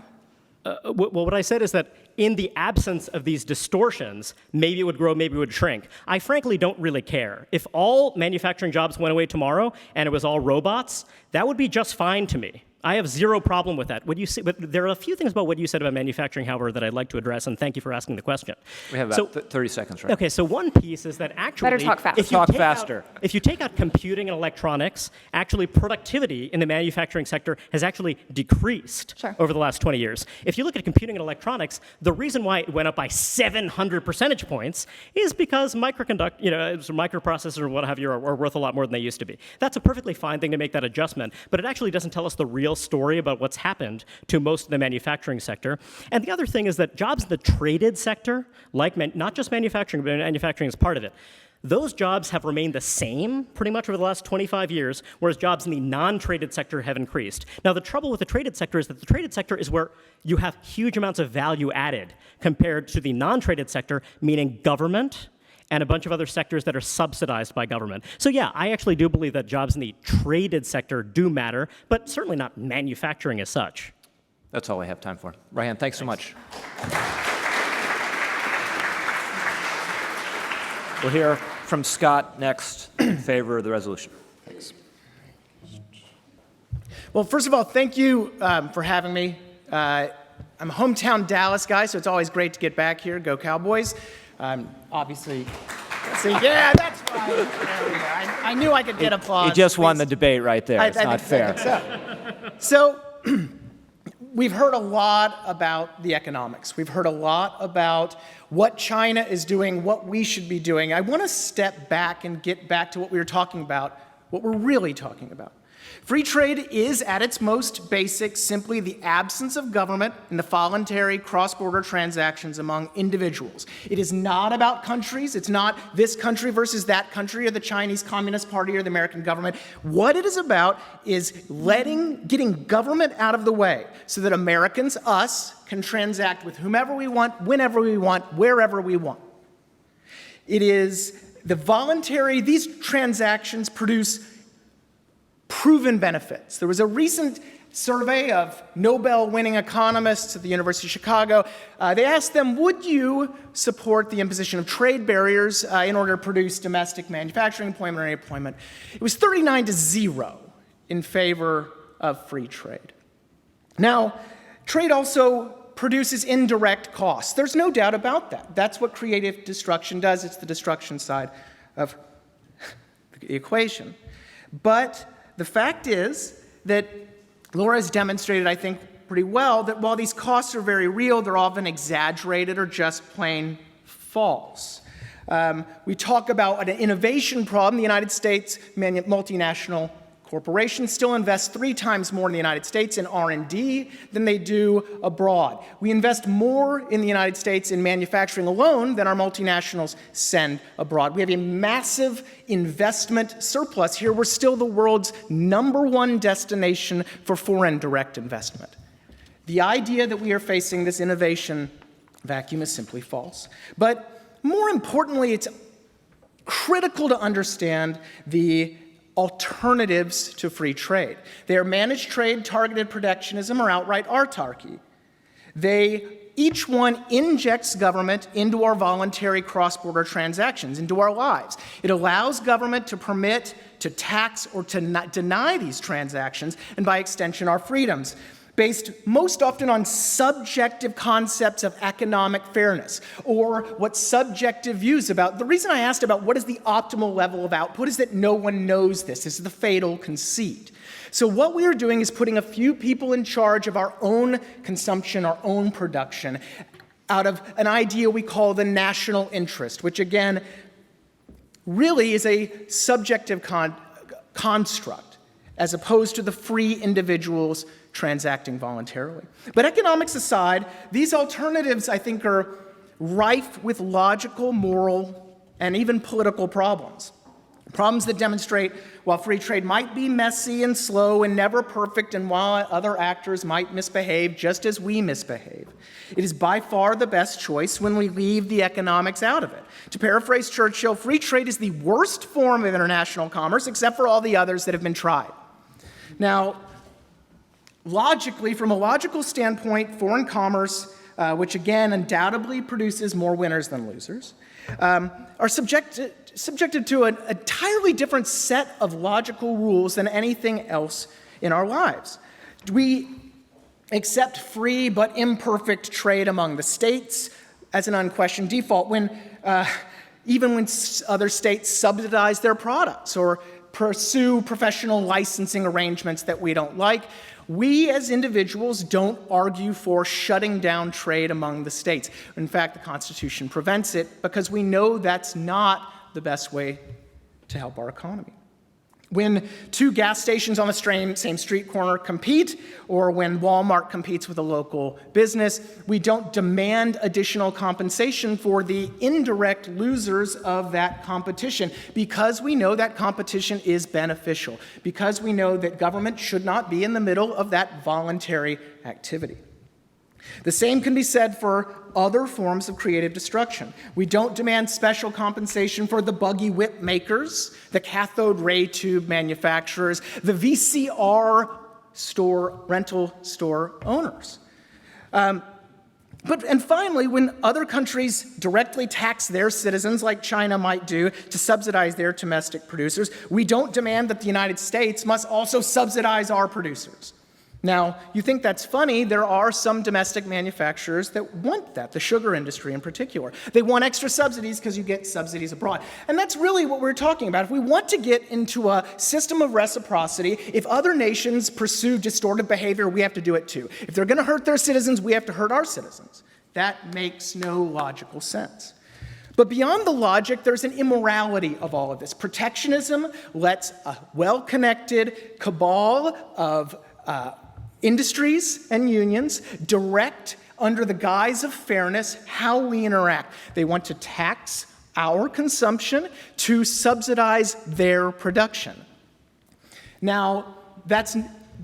Well, what I said is that in the absence of these distortions, maybe it would grow, maybe it would shrink. I frankly don't really care. If all manufacturing jobs went away tomorrow and it was all robots, that would be just fine to me. I have zero problem with that. But there are a few things about what you said about manufacturing, however, that I'd like to address, and thank you for asking the question. We have about 30 seconds, right? Okay, so one piece is that actually... Better talk fast. If you take out computing and electronics, actually productivity in the manufacturing sector has actually decreased over the last 20 years. If you look at computing and electronics, the reason why it went up by 700 percentage points is because microprocessors or what have you are worth a lot more than they used to be. That's a perfectly fine thing to make that adjustment, but it actually doesn't tell us the real story about what's happened to most of the manufacturing sector. And the other thing is that jobs in the traded sector, like not just manufacturing, but manufacturing is part of it, those jobs have remained the same pretty much over the last 25 years, whereas jobs in the non-traded sector have increased. Now, the trouble with the traded sector is that the traded sector is where you have huge amounts of value added compared to the non-traded sector, meaning government, and a bunch of other sectors that are subsidized by government. So yeah, I actually do believe that jobs in the traded sector do matter, but certainly not manufacturing as such. That's all I have time for. Reihan, thanks so much. We'll hear from Scott next in favor of the resolution. Well, first of all, thank you for having me. I'm a hometown Dallas guy, so it's always great to get back here. Go Cowboys. Obviously, see, yeah, that's right. There we go. I knew I could get applause. You just won the debate right there. It's not fair. So we've heard a lot about the economics. We've heard a lot about what China is doing, what we should be doing. I want to step back and get back to what we were talking about, what we're really talking about. Free trade is, at its most basic, simply the absence of government in the voluntary cross-border transactions among individuals. It is not about countries. It's not this country versus that country or the Chinese Communist Party or the American government. What it is about is getting government out of the way so that Americans, us, can transact with whomever we want, whenever we want, wherever we want. It is the voluntary, these transactions produce proven benefits. There was a recent survey of Nobel-winning economists at the University of Chicago. They asked them, would you support the imposition of trade barriers in order to produce domestic manufacturing, employment, or employment? It was 39-0 in favor of free trade. Now, trade also produces indirect costs. There's no doubt about that. That's what creative destruction does. It's the destruction side of the equation. But the fact is that Laura has demonstrated, I think, pretty well that while these costs are very real, they're often exaggerated or just plain false. We talk about an innovation problem. The United States multinational corporations still invest 3 times more in the United States in R&D than they do abroad. We invest more in the United States in manufacturing alone than our multinationals send abroad. We have a massive investment surplus here. We're still the world's #1 destination for foreign direct investment. The idea that we are facing this innovation vacuum is simply false. But more importantly, it's critical to understand the alternatives to free trade. They are managed trade, targeted protectionism, or outright autarky. Each one injects government into our voluntary cross-border transactions, into our lives. It allows government to permit, to tax, or to deny these transactions, and by extension, our freedoms, based most often on subjective concepts of economic fairness, or what subjective views about. The reason I asked about what is the optimal level of output is that no one knows this. This is the fatal conceit. So what we are doing is putting a few people in charge of our own consumption, our own production, out of an idea we call the national interest, which again really is a subjective construct, as opposed to the free individuals transacting voluntarily. But economics aside, these alternatives, I think, are rife with logical, moral, and even political problems. Problems that demonstrate while free trade might be messy and slow and never perfect, and while other actors might misbehave just as we misbehave, it is by far the best choice when we leave the economics out of it. To paraphrase Churchill, free trade is the worst form of international commerce except for all the others that have been tried. Now, logically, from a logical standpoint, foreign commerce, which again undoubtedly produces more winners than losers, are subjected to an entirely different set of logical rules than anything else in our lives. We accept free but imperfect trade among the states as an unquestioned default, even when other states subsidize their products or pursue professional licensing arrangements that we don't like. We as individuals don't argue for shutting down trade among the states. In fact, the Constitution prevents it because we know that's not the best way to help our economy. When 2 gas stations on the same street corner compete, or when Walmart competes with a local business, we don't demand additional compensation for the indirect losers of that competition because we know that competition is beneficial, because we know that government should not be in the middle of that voluntary activity. The same can be said for other forms of creative destruction. We don't demand special compensation for the buggy whip makers, the cathode ray tube manufacturers, the VCR rental store owners. And finally, when other countries directly tax their citizens, like China might do, to subsidize their domestic producers, we don't demand that the United States must also subsidize our producers. Now, you think that's funny, there are some domestic manufacturers that want that, the sugar industry in particular. They want extra subsidies because you get subsidies abroad. And that's really what we're talking about. If we want to get into a system of reciprocity, if other nations pursue distorted behavior, we have to do it too. If they're going to hurt their citizens, we have to hurt our citizens. That makes no logical sense. But beyond the logic, there's an immorality of all of this. Protectionism lets a well-connected cabal of industries and unions direct, under the guise of fairness, how we interact. They want to tax our consumption to subsidize their production. Now, that's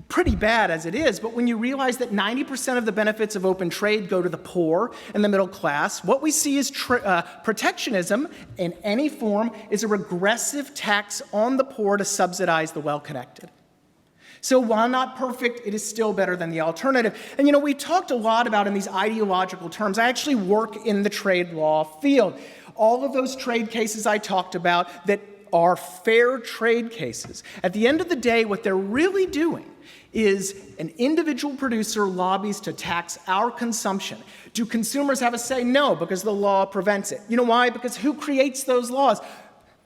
pretty bad as it is, but when you realize that 90% of the benefits of open trade go to the poor and the middle class, what we see is protectionism in any form is a regressive tax on the poor to subsidize the well-connected. So while not perfect, it is still better than the alternative. And we talked a lot about in these ideological terms. I actually work in the trade law field. All of those trade cases I talked about that are fair trade cases. At the end of the day, what they're really doing is an individual producer lobbies to tax our consumption. Do consumers have a say? No, because the law prevents it. You know why? Because who creates those laws?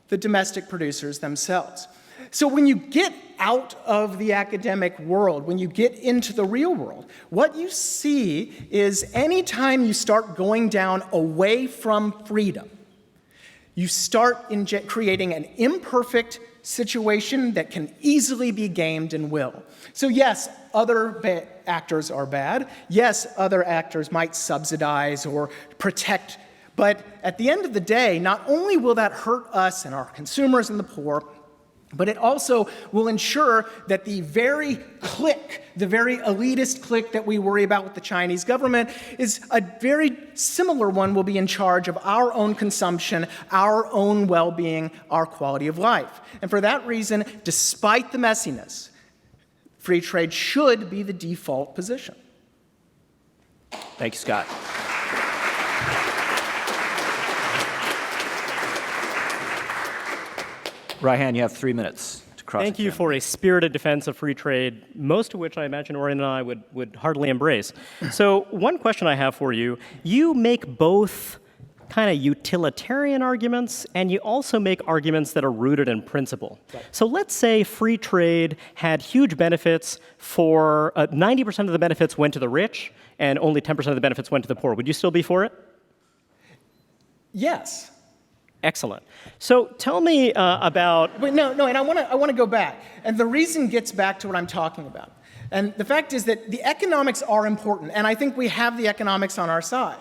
The domestic producers themselves. So when you get out of the academic world, when you get into the real world, what you see is anytime you start going down away from freedom, you start creating an imperfect situation that can easily be gamed and will. So yes, other actors are bad. Yes, other actors might subsidize or protect. But at the end of the day, not only will that hurt us and our consumers and the poor, but it also will ensure that the very clique, the very elitist clique that we worry about with the Chinese government is a very similar one will be in charge of our own consumption, our own well-being, our quality of life. And for that reason, despite the messiness, free trade should be the default position. Thank you, Scott. Reihan, you have 3 minutes to cross. Thank you for a spirited defense of free trade, most of which I imagine Oren and I would heartily embrace. So one question I have for you, you make both kind of utilitarian arguments, and you also make arguments that are rooted in principle. Right. So let's say free trade had huge benefits for 90% of the benefits went to the rich, and only 10% of the benefits went to the poor. Would you still be for it? Yes. Excellent. So tell me about... Wait, no, and I want to go back. And the reason gets back to what I'm talking about. And the fact is that the economics are important, and I think we have the economics on our side.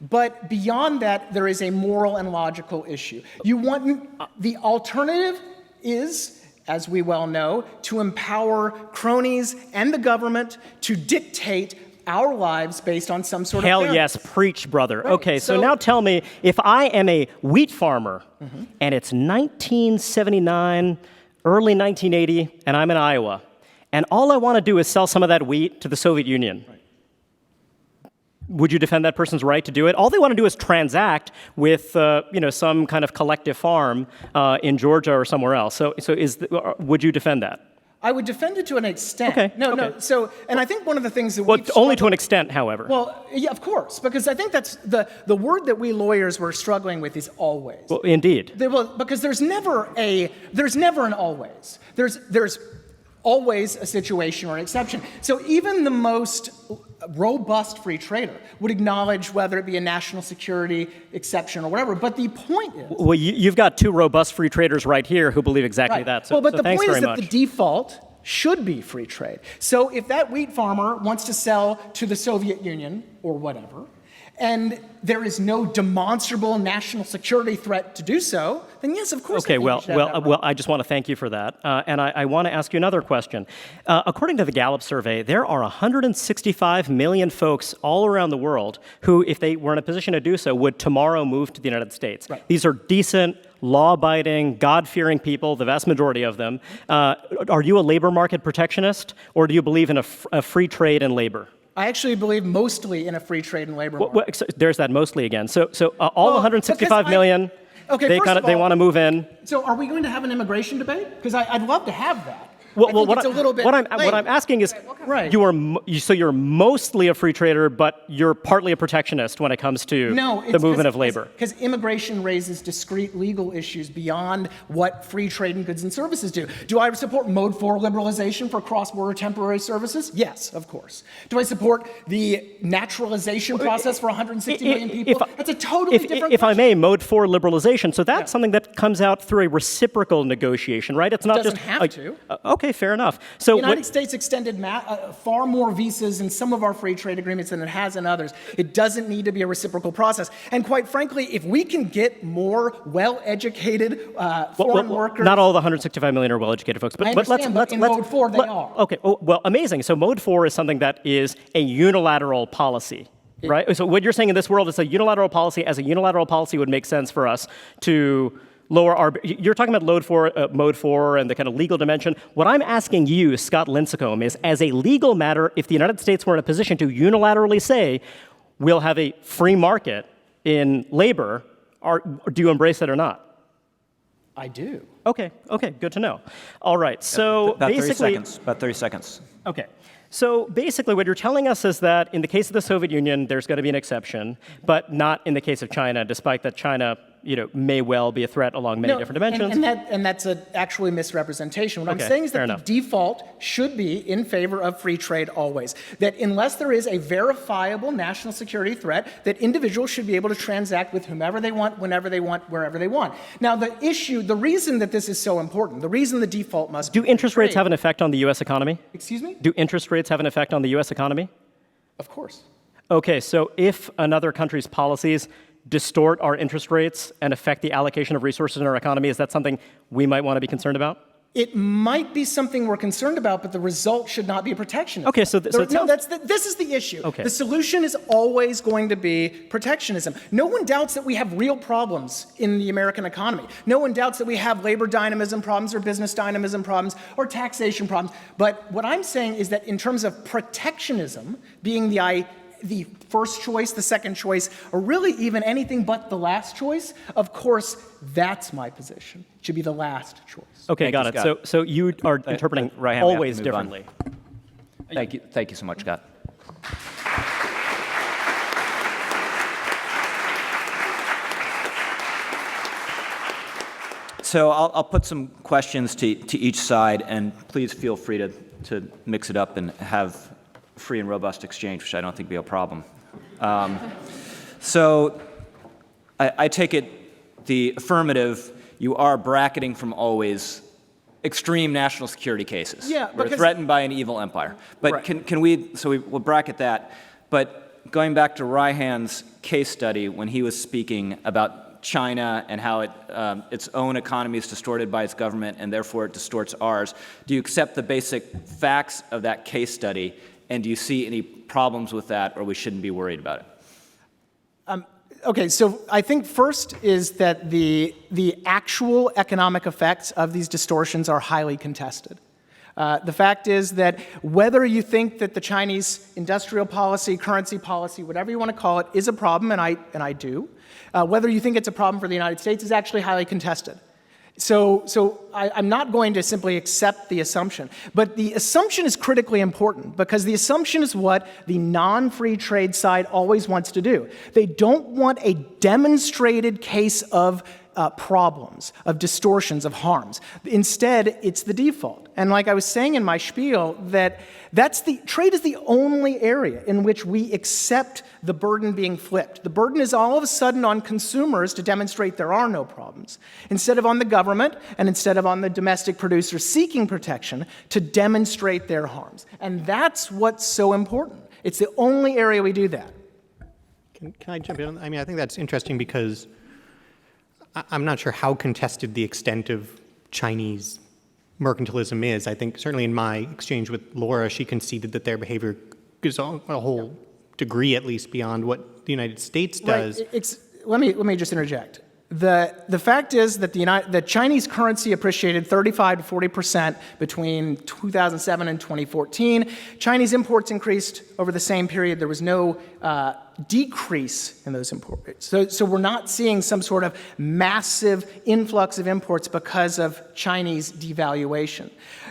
But beyond that, there is a moral and logical issue. The alternative is, as we well know, to empower cronies and the government to dictate our lives based on some sort of fairness. Hell yes, preach, brother. Right. Okay, so now tell me, if I am a wheat farmer, and it's 1979, early 1980, and I'm in Iowa, and all I want to do is sell some of that wheat to the Soviet Union, would you defend that person's right to do it? All they want to do is transact with, some kind of collective farm in Georgia or somewhere else. So would you defend that? I would defend it to an extent. Okay. No. So, and I think one of the things that only to an extent, however. Well, yeah, of course, because I think that's the word that we lawyers were struggling with is always. Well, indeed. Because there's never an always. There's always a situation or an exception. So even the most robust free trader would acknowledge whether it be a national security exception or whatever. But the point is... Well, you've got two robust free traders right here who believe exactly that. So, the thanks point very is that much. the default should be free trade. So if that wheat farmer wants to sell to the Soviet Union or whatever, and there is no demonstrable national security threat to do so, then yes, of course. Okay, well, I just want to thank you for that. And I want to ask you another question. According to the Gallup survey, there are 165 million folks all around the world who, if they were in a position to do so, would tomorrow move to the United States. Right. These are decent, law-abiding, God-fearing people, the vast majority of them. Are you a labor market protectionist, or do you believe in a free trade in labor? I actually believe mostly in a free trade and labor market. Well, so there's that mostly again. So all Well, 165 million, Okay, they first of they all- want to move in. So are we going to have an immigration debate? Because I'd love to have that. Well, I think what it's a little bit what I'm late. asking is, Right. so you're mostly a free trader, but you're partly a protectionist when it comes to the movement of labor. Because immigration raises discrete legal issues beyond what free trade in goods and services do. Do I support Mode 4 liberalization for cross-border temporary services? Yes, of course. Do I support the naturalization process for 160 million people? That's a totally different If I question. may, Mode 4 liberalization. So that's something that comes out through a reciprocal negotiation, right? It's not Doesn't just have to. Okay, fair enough. So The United States extended far more visas in some of our free trade agreements than it has in others. It doesn't need to be a reciprocal process. And quite frankly, if we can get more well-educated foreign workers... Not all the 165 million are well-educated folks, but I understand, but in Mode 4 they are. Okay, well, amazing. So Mode 4 is something that is a unilateral policy, right? So what you're saying in this world is a unilateral policy. As a unilateral policy would make sense for us to lower our... You're talking about Mode 4 and the kind of legal dimension. What I'm asking you, Scott Lincicome, is as a legal matter, if the United States were in a position to unilaterally say, we'll have a free market in labor, do you embrace it or not? I do. Okay, good to know. All right, so About 30 basically... seconds. About 30 seconds. Okay. So basically what you're telling us is that in the case of the Soviet Union, there's going to be an exception, but not in the case of China, despite that China may well be a threat along many different dimensions. And that's actually misrepresentation. What Okay, I'm saying is fair that enough. the default should be in favor of free trade always. That unless there is a verifiable national security threat, that individuals should be able to transact with whomever they want, whenever they want, wherever they want. Now, the reason that this is so important, the reason the default must Do be interest rates trade- have an effect on the U.S. economy? Excuse me? Do interest rates have an effect on the U.S. economy? Of course. Okay, so if another country's policies distort our interest rates and affect the allocation of resources in our economy, is that something we might want to be concerned about? It might be something we're concerned about, but the result should not be protectionism. Okay, so it sounds- this is the issue. Okay. The solution is always going to be protectionism. No one doubts that we have real problems in the American economy. No one doubts that we have labor dynamism problems or business dynamism problems or taxation problems. But what I'm saying is that in terms of protectionism being the first choice, the second choice, or really even anything but the last choice, of course, that's my position. It should be the last choice. Okay, Thank got you, it. Scott. So you are interpreting Reihan, we have always to move on. differently. Thank you so much, Scott. So I'll put some questions to each side, and please feel free to mix it up and have free and robust exchange, which I don't think will be a problem. So I take it the affirmative, you are bracketing from always extreme national security cases. Yeah, We're because- threatened by an evil empire. But Right. we'll bracket that. But going back to Reihan's case study when he was speaking about China and how its own economy is distorted by its government and therefore it distorts ours, do you accept the basic facts of that case study, and do you see any problems with that, or we shouldn't be worried about it? Okay, so I think first is that the actual economic effects of these distortions are highly contested. The fact is that whether you think that the Chinese industrial policy, currency policy, whatever you want to call it, is a problem, and I do, whether you think it's a problem for the United States is actually highly contested. So I'm not going to simply accept the assumption. But the assumption is critically important because the assumption is what the non-free trade side always wants to do. They don't want a demonstrated case of problems, of distortions, of harms. Instead, it's the default. And like I was saying in my spiel, trade is the only area in which we accept the burden being flipped. The burden is all of a sudden on consumers to demonstrate there are no problems, instead of on the government and instead of on the domestic producer seeking protection to demonstrate their harms. And that's what's so important. It's the only area we do that. Can I jump in? I mean, I think that's interesting because I'm not sure how contested the extent of Chinese mercantilism is. I think certainly in my exchange with Laura, she conceded that their behavior goes a whole degree, at least, beyond what the United States does. Right. Let me just interject. The fact is that the Chinese currency appreciated 35 to 40% between 2007 and 2014. Chinese imports increased over the same period. There was no decrease in those imports. So we're not seeing some sort of massive influx of imports because of Chinese devaluation.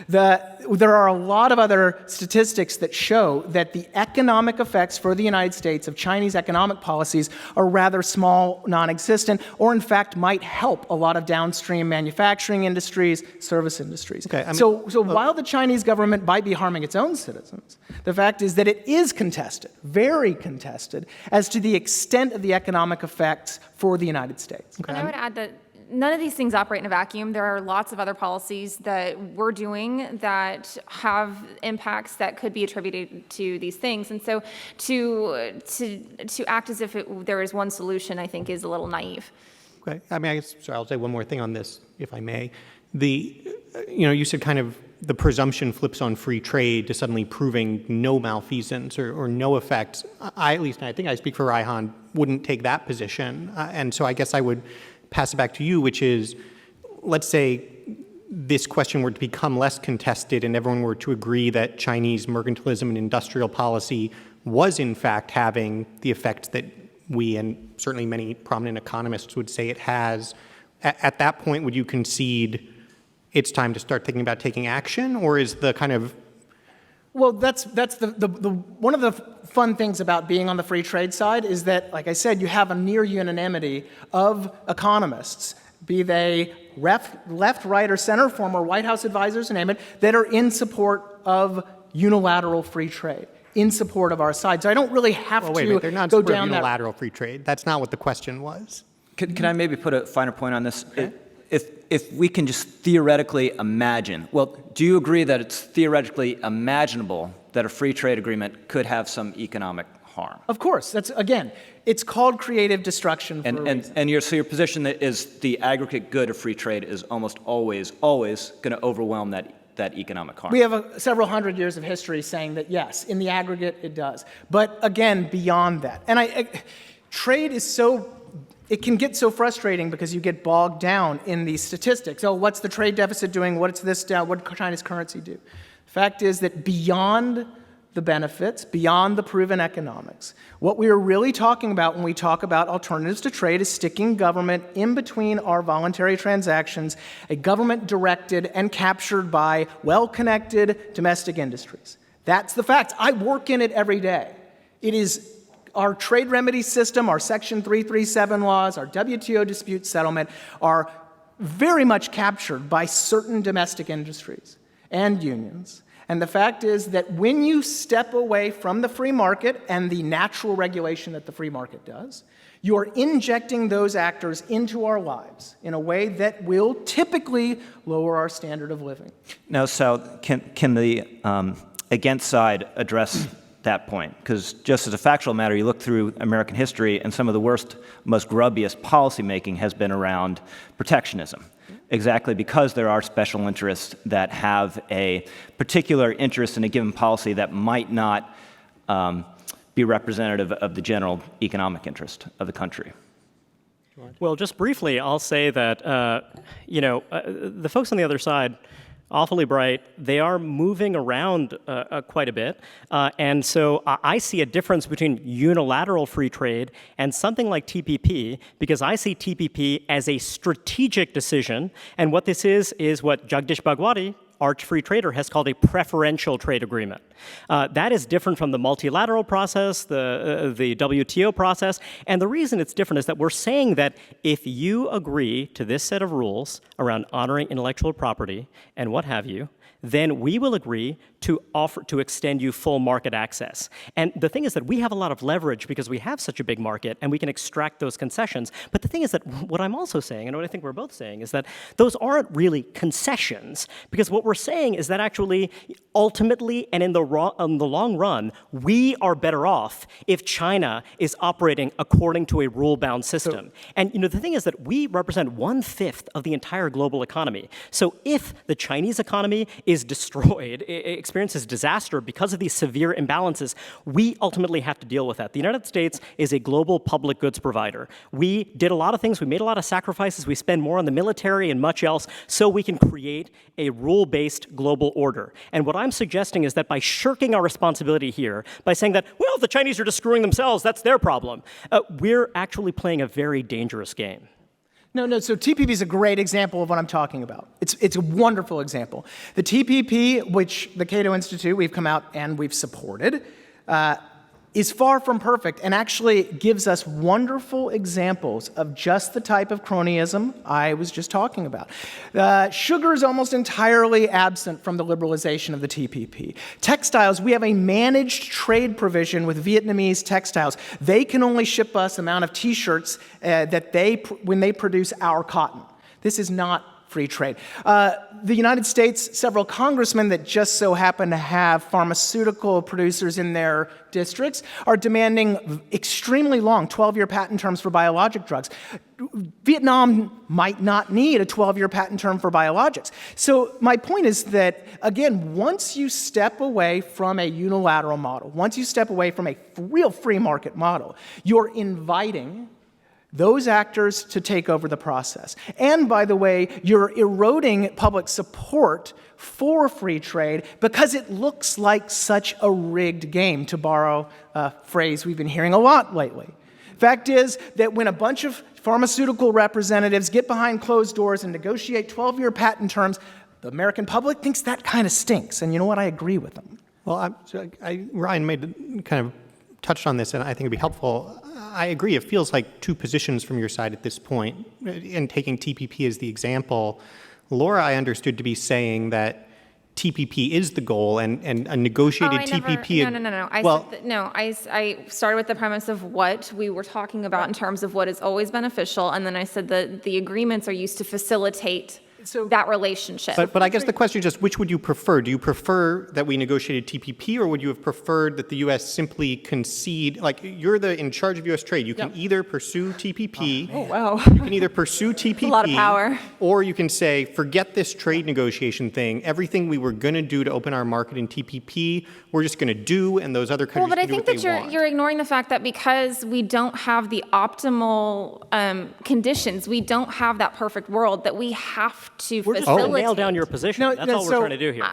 There are a lot of other statistics that show that the economic effects for the United States of Chinese economic policies are rather small, non-existent, or in fact might help a lot of downstream manufacturing industries, service industries. Okay, So while the Chinese government might be harming its own citizens, the fact is that it is contested, very contested, as to the extent of the economic effects for the United States. And I would add that none of these things operate in a vacuum. There are lots of other policies that we're doing that have impacts that could be attributed to these things. And so to act as if there is one solution, I think, is a little naive. Okay. I mean, I guess, sorry, I'll say one more thing on this, if I may. You said kind of the presumption flips on free trade to suddenly proving no malfeasance or no effects. I think I speak for Reihan, wouldn't take that position. And so I guess I would pass it back to you, which is, let's say this question were to become less contested and everyone were to agree that Chinese mercantilism and industrial policy was in fact having the effects that we and certainly many prominent economists would say it has. At that point, would you concede it's time to start thinking about taking action, or is the kind of... Well, that's the one of the fun things about being on the free trade side is that, like I said, you have a near unanimity of economists, be they left, right, or center, former White House advisors, name it, that are in support of unilateral free trade, in support of our side. So I don't really have Wait a to minute, they're not go support of down unilateral free trade. That's not what the question was. Can I maybe put a finer point on this? Okay. If we can just theoretically imagine, well, do you agree that it's theoretically imaginable that a free trade agreement could have some economic harm? Of course. That's, again, it's called creative destruction for a reason. And your position is the aggregate good of free trade is almost always going to overwhelm that economic harm. We have several hundred years of history saying that, yes, in the aggregate it does. But again, beyond that. And trade is it can get so frustrating because you get bogged down in these statistics. Oh, what's the trade deficit doing? What's this down? What does China's currency do? The fact is that beyond the benefits, beyond the proven economics, what we are really talking about when we talk about alternatives to trade is sticking government in between our voluntary transactions, a government directed and captured by well-connected domestic industries. That's the fact. I work in it every day. It is our trade remedy system, our Section 337 laws, our WTO dispute settlement are very much captured by certain domestic industries and unions. And the fact is that when you step away from the free market and the natural regulation that the free market does, you are injecting those actors into our lives in a way that will typically lower our standard of living. Now, so can the against side address that point? Because just as a factual matter, you look through American history and some of the worst, most grubbiest policymaking has been around protectionism. Exactly because there are special interests that have a particular interest in a given policy that might not be representative of the general economic interest of the country. Well, just briefly, I'll say that, the folks on the other side, awfully bright, they are moving around quite a bit. And so I see a difference between unilateral free trade and something like TPP, because I see TPP as a strategic decision. And what this is what Jagdish Bhagwati, arch free trader, has called a preferential trade agreement. That is different from the multilateral process, the WTO process. And the reason it's different is that we're saying that if you agree to this set of rules around honoring intellectual property and what have you, then we will agree to extend you full market access. And the thing is that we have a lot of leverage because we have such a big market and we can extract those concessions. But the thing is that what I'm also saying, and what I think we're both saying, is that those aren't really concessions, because what we're saying is that actually, ultimately, and in the long run, we are better off if China is operating according to a rule-bound system. And the thing is that we represent 1/5 of the entire global economy. So if the Chinese economy is destroyed, experiences disaster because of these severe imbalances, we ultimately have to deal with that. The United States is a global public goods provider. We did a lot of things. We made a lot of sacrifices. We spend more on the military and much else so we can create a rule-based global order. And what I'm suggesting is that by shirking our responsibility here, by saying that, well, the Chinese are just screwing themselves, that's their problem, we're actually playing a very dangerous game. No, so TPP is a great example of what I'm talking about. It's a wonderful example. The TPP, which the Cato Institute, we've come out and we've supported, is far from perfect and actually gives us wonderful examples of just the type of cronyism I was just talking about. Sugar is almost entirely absent from the liberalization of the TPP. Textiles, we have a managed trade provision with Vietnamese textiles. They can only ship us the amount of T-shirts when they produce our cotton. This is not free trade. The United States, several congressmen that just so happen to have pharmaceutical producers in their districts are demanding extremely long 12-year patent terms for biologic drugs. Vietnam might not need a 12-year patent term for biologics. So my point is that, again, once you step away from a unilateral model, once you step away from a real free market model, you're inviting those actors to take over the process. And by the way, you're eroding public support for free trade because it looks like such a rigged game, to borrow a phrase we've been hearing a lot lately. Fact is that when a bunch of pharmaceutical representatives get behind closed doors and negotiate 12-year patent terms, the American public thinks that kind of stinks. And you know what? I agree with them. Well, Reihan kind of touched on this, and I think it'd be helpful. I agree. It feels like two positions from your side at this point. In taking TPP as the example, Laura, I understood to be saying that TPP is the goal, and a negotiated TPP. No. I started with the premise of what we were talking about in terms of what is always beneficial, and then I said that the agreements are used to facilitate that relationship. But I guess the question is just, which would you prefer? Do you prefer that we negotiated TPP, or would you have preferred that the U.S. simply concede? Like, you're in charge of U.S. trade. You can either pursue TPP. Oh, wow. You can either pursue TPP. A lot of power. Or you can say, forget this trade negotiation thing. Everything we were going to do to open our market in TPP, we're just going to do, and those other countries can do what they want. Well, but I think that you're ignoring the fact that because we don't have the optimal conditions, we don't have that perfect world, that we have to We're just trying to nail down your position. That's all we're trying to do here.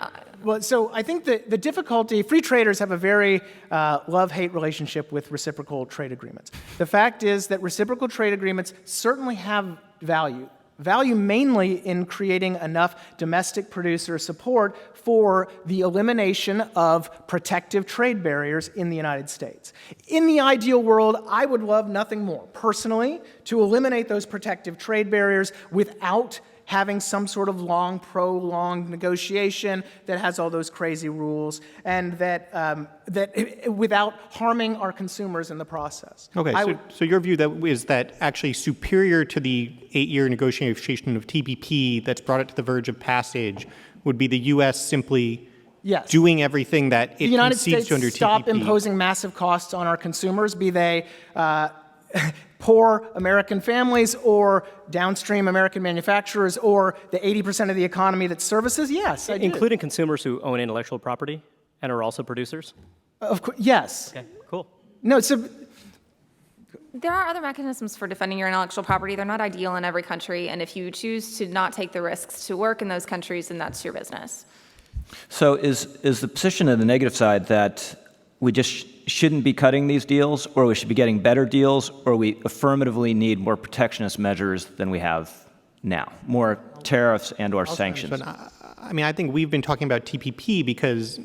Well, so I think that the difficulty, free traders have a very love-hate relationship with reciprocal trade agreements. The fact is that reciprocal trade agreements certainly have value. Value mainly in creating enough domestic producer support for the elimination of protective trade barriers in the United States. In the ideal world, I would love nothing more, personally, to eliminate those protective trade barriers without having some sort of prolonged negotiation that has all those crazy rules, and that without harming our consumers in the process. Okay, so your view is that actually superior to the 8-year negotiation of TPP that's brought it to the verge of passage would be the U.S. simply doing everything that it concedes to under TPP. The United States stop imposing massive costs on our consumers, be they poor American families or downstream American manufacturers or the 80% of the economy that services? Yes, I do. Including consumers who own intellectual property and are also producers? Of course, yes. Okay, cool. No, so there are other mechanisms for defending your intellectual property. They're not ideal in every country, and if you choose to not take the risks to work in those countries, then that's your business. So is the position of the negative side that we just shouldn't be cutting these deals, or we should be getting better deals, or we affirmatively need more protectionist measures than we have now, more tariffs and or sanctions? I think we've been talking about TPP because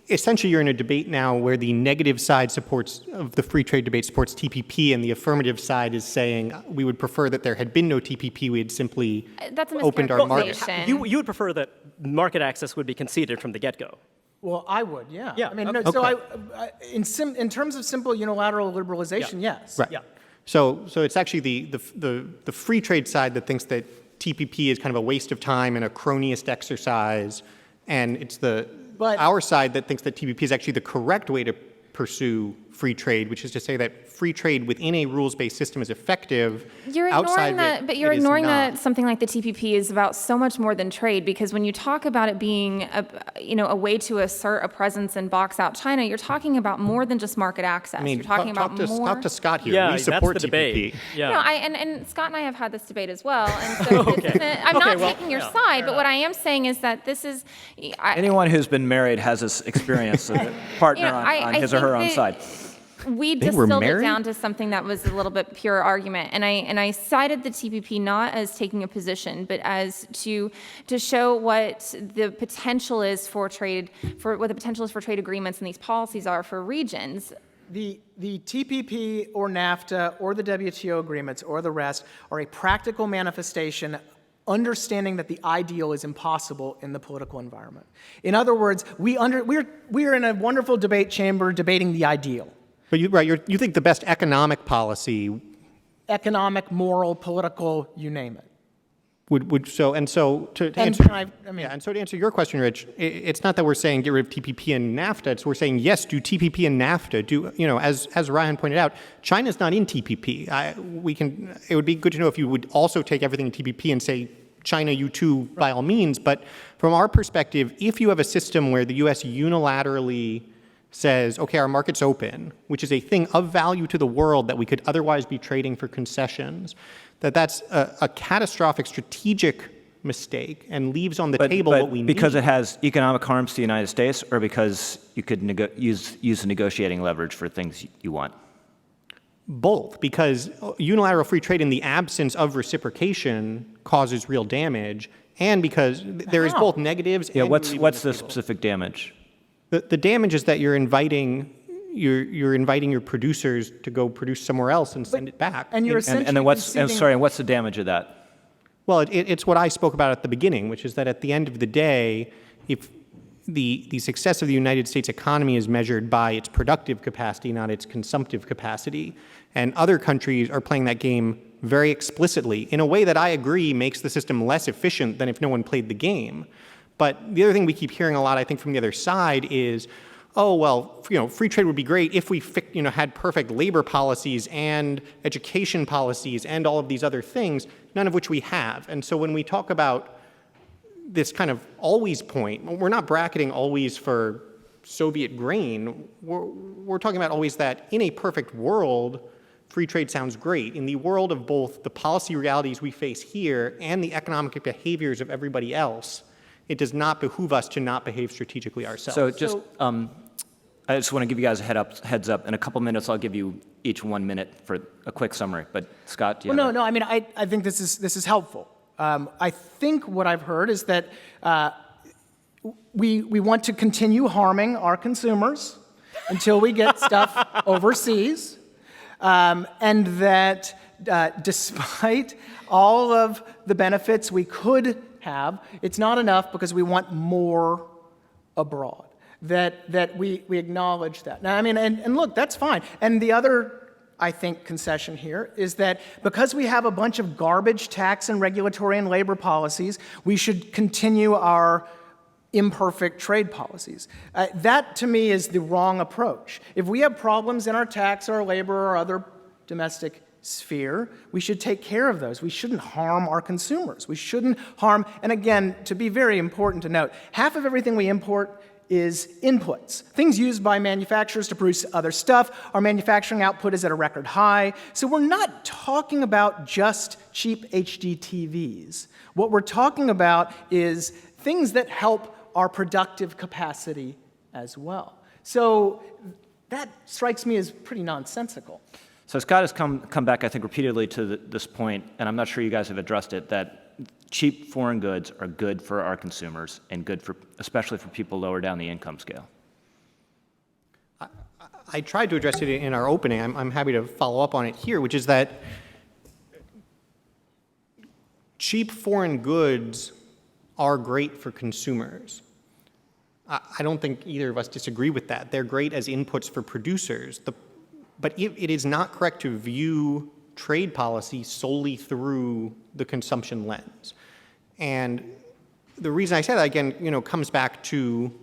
essentially you're in a debate now where the negative side of the free trade debate supports TPP, and the affirmative side is saying we would prefer that there had been no TPP, we had simply opened our market. You would prefer that market access would be conceded from the get-go. Well, I would, yeah. Yeah. I mean, no, so in terms of simple unilateral liberalization, yes. Right. Yeah. So it's actually the free trade side that thinks that TPP is kind of a waste of time and a cronyist exercise, and it's But- our side that thinks that TPP is actually the correct way to pursue free trade, which is to say that free trade within a rules-based system is effective. You're Outside ignoring of it, that, but you're it is ignoring not. that something like the TPP is about so much more than trade, because when you talk about it being a way to assert a presence and box out China, you're talking about more than just market access. I mean, you're talking about more. talk to Scott here. Yeah, We support that's the TPP. debate. Yeah. No, and Scott and I have had this debate as well, and so this isn't, I'm not taking your side, but what I am saying is that this is. Anyone who's been married has this experience of a partner on his or her own side. We They were distilled it married? down to something that was a little bit pure argument, and I cited the TPP not as taking a position, but as to show what the potential is for trade, for what the potential is for trade agreements and these policies are for regions. The TPP or NAFTA or the WTO agreements or the rest are a practical manifestation understanding that the ideal is impossible in the political environment. In other words, we're in a wonderful debate chamber debating the ideal. But you think the best economic policy Economic, moral, political, you name it. would to And answer can I mean, yeah, and so to answer your question, Rich, it's not that we're saying get rid of TPP and NAFTA. It's we're saying yes, do TPP and NAFTA. Do as Reihan pointed out, China's not in TPP. It would be good to know if you would also take everything in TPP and say China, you too, by all means. But from our perspective, if you have a system where the U.S. unilaterally says, okay, our market's open, which is a thing of value to the world that we could otherwise be trading for concessions, that's a catastrophic strategic mistake and leaves on the table what we need. Because it has economic harms to the United States, or because you could use the negotiating leverage for things you want? Both, because unilateral free trade in the absence of reciprocation causes real damage, and because there is both negatives Yeah, and what's relieving the table. specific damage? The damage is that you're inviting your producers to go produce somewhere else and send it back. and you're essentially And then what's conceding- what's the damage of that? Well, it's what I spoke about at the beginning, which is that at the end of the day, if the success of the United States economy is measured by its productive capacity, not its consumptive capacity, and other countries are playing that game very explicitly in a way that I agree makes the system less efficient than if no one played the game. But the other thing we keep hearing a lot, I think, from the other side is, oh, well, free trade would be great if we had perfect labor policies and education policies and all of these other things, none of which we have. And so when we talk about this kind of always point, we're not bracketing always for Soviet grain. We're talking about always that in a perfect world, free trade sounds great. In the world of both the policy realities we face here and the economic behaviors of everybody else, it does not behoove us to not behave strategically ourselves. So I just want to give you guys a heads up. In a couple minutes, I'll give you each 1 minute for a quick summary. But Scott, do you have No. I mean, I think this is helpful. I think what I've heard is that we want to continue harming our consumers until we get stuff overseas, and that despite all of the benefits we could have, it's not enough because we want more abroad. That we acknowledge that. Now, I mean, and look, that's fine. And the other, I think, concession here is that because we have a bunch of garbage tax and regulatory and labor policies, we should continue our imperfect trade policies. That, to me, is the wrong approach. If we have problems in our tax, our labor, or other domestic sphere, we should take care of those. We shouldn't harm our consumers. We shouldn't harm, and again, to be very important to note, half of everything we import is inputs, things used by manufacturers to produce other stuff. Our manufacturing output is at a record high. So we're not talking about just cheap HD TVs. What we're talking about is things that help our productive capacity as well. So that strikes me as pretty nonsensical. So Scott has come back, I think, repeatedly to this point, and I'm not sure you guys have addressed it, that cheap foreign goods are good for our consumers and good for, especially for people lower down the income scale. I tried to address it in our opening. I'm happy to follow up on it here, which is that cheap foreign goods are great for consumers. I don't think either of us disagree with that. They're great as inputs for producers. But it is not correct to view trade policy solely through the consumption lens. And the reason I say that, again, comes back to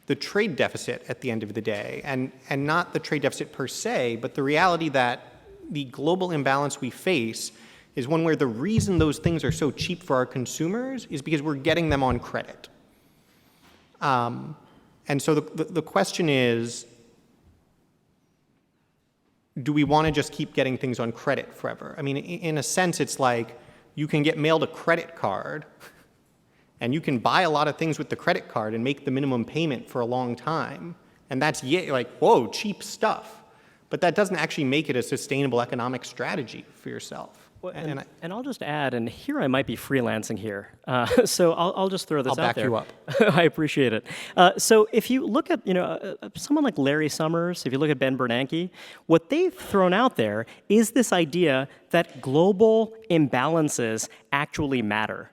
the trade deficit at the end of the day, and not the trade deficit per se, but the reality that the global imbalance we face is one where the reason those things are so cheap for our consumers is because we're getting them on credit. And so the question is, do we want to just keep getting things on credit forever? I mean, in a sense, it's like you can get mailed a credit card and you can buy a lot of things with the credit card and make the minimum payment for a long time. And that's like, whoa, cheap stuff. But that doesn't actually make it a sustainable economic strategy for yourself. Well, and I'll just add, and here I might be freelancing here, so I'll just throw this I'll out there. back you up. I appreciate it. So if you look at someone like Larry Summers, if you look at Ben Bernanke, what they've thrown out there is this idea that global imbalances actually matter.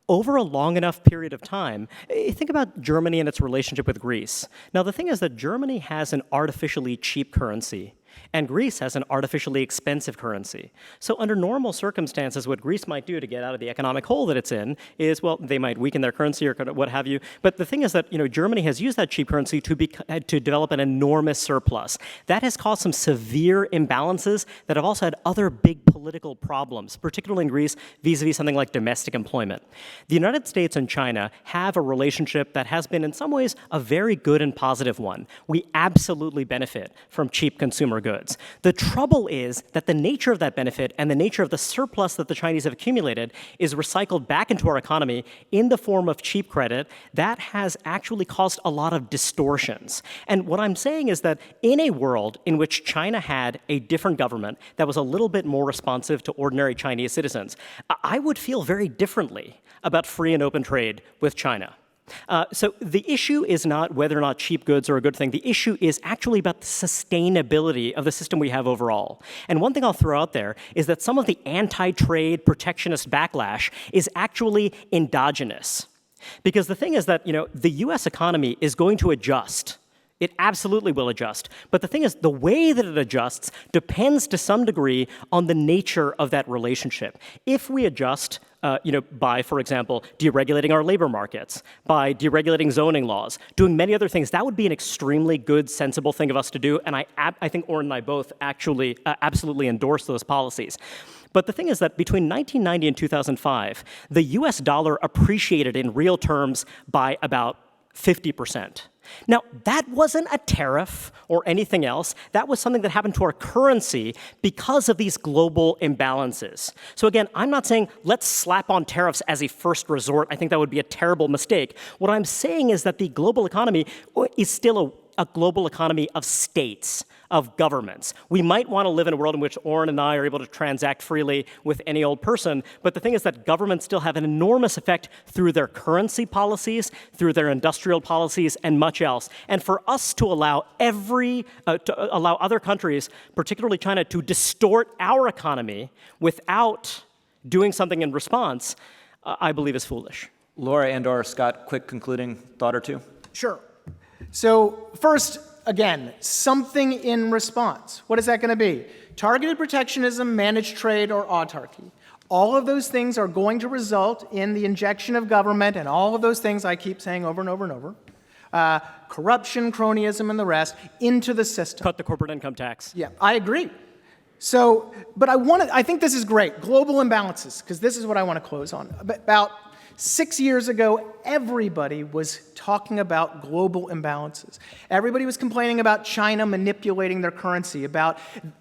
Over a long enough period of time, think about Germany and its relationship with Greece. Now, the thing is that Germany has an artificially cheap currency, and Greece has an artificially expensive currency. So under normal circumstances, what Greece might do to get out of the economic hole that it's in is, well, they might weaken their currency or what have you. But the thing is that Germany has used that cheap currency to develop an enormous surplus. That has caused some severe imbalances that have also had other big political problems, particularly in Greece, vis-a-vis something like domestic employment. The United States and China have a relationship that has been in some ways a very good and positive one. We absolutely benefit from cheap consumer goods. The trouble is that the nature of that benefit and the nature of the surplus that the Chinese have accumulated is recycled back into our economy in the form of cheap credit. That has actually caused a lot of distortions. And what I'm saying is that in a world in which China had a different government that was a little bit more responsive to ordinary Chinese citizens, I would feel very differently about free and open trade with China. So the issue is not whether or not cheap goods are a good thing. The issue is actually about the sustainability of the system we have overall. And one thing I'll throw out there is that some of the anti-trade protectionist backlash is actually endogenous. Because the thing is that, the US economy is going to adjust. It absolutely will adjust. But the thing is, the way that it adjusts depends to some degree on the nature of that relationship. If we adjust by, for example, deregulating our labor markets, by deregulating zoning laws, doing many other things, that would be an extremely good, sensible thing of us to do, and I think Oren and I both actually absolutely endorse those policies. But the thing is that between 1990 and 2005, the US dollar appreciated in real terms by about 50%. Now, that wasn't a tariff or anything else. That was something that happened to our currency because of these global imbalances. So again, I'm not saying let's slap on tariffs as a first resort. I think that would be a terrible mistake. What I'm saying is that the global economy is still a global economy of states, of governments. We might want to live in a world in which Oren and I are able to transact freely with any old person, but the thing is that governments still have an enormous effect through their currency policies, through their industrial policies, and much else. And for us to allow allow other countries, particularly China, to distort our economy without doing something in response, I believe is foolish. Laura and/or Scott, quick concluding thought or two? Sure. So first, again, something in response. What is that going to be? Targeted protectionism, managed trade, or autarky. All of those things are going to result in the injection of government and all of those things I keep saying over and over and over. Corruption, cronyism, and the rest into the system. Cut the corporate income tax. Yeah, I agree. So, but I think this is great. Global imbalances, because this is what I want to close on. About 6 years ago, everybody was talking about global imbalances. Everybody was complaining about China manipulating their currency,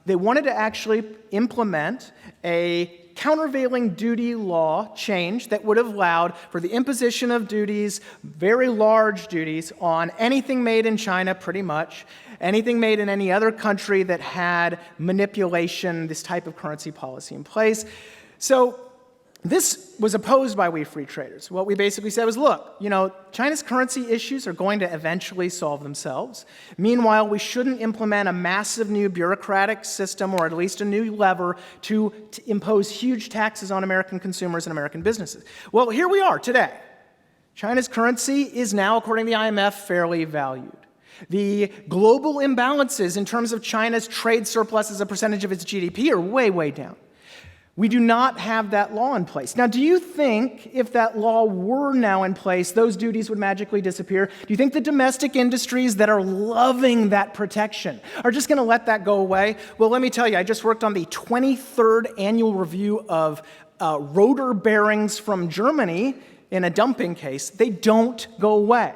they wanted to actually implement a countervailing duty law change that would have allowed for the imposition of duties, very large duties, on anything made in China, pretty much, anything made in any other country that had manipulation, this type of currency policy in place. So this was opposed by we free traders. What we basically said was, look, China's currency issues are going to eventually solve themselves. Meanwhile, we shouldn't implement a massive new bureaucratic system, or at least a new lever, to impose huge taxes on American consumers and American businesses. Well, here we are today. China's currency is now, according to the IMF, fairly valued. The global imbalances in terms of China's trade surplus as a percentage of its GDP are way, way down. We do not have that law in place. Now, do you think if that law were now in place, those duties would magically disappear? Do you think the domestic industries that are loving that protection are just going to let that go away? Well, let me tell you, I just worked on the 23rd annual review of rotor bearings from Germany in a dumping case. They don't go away.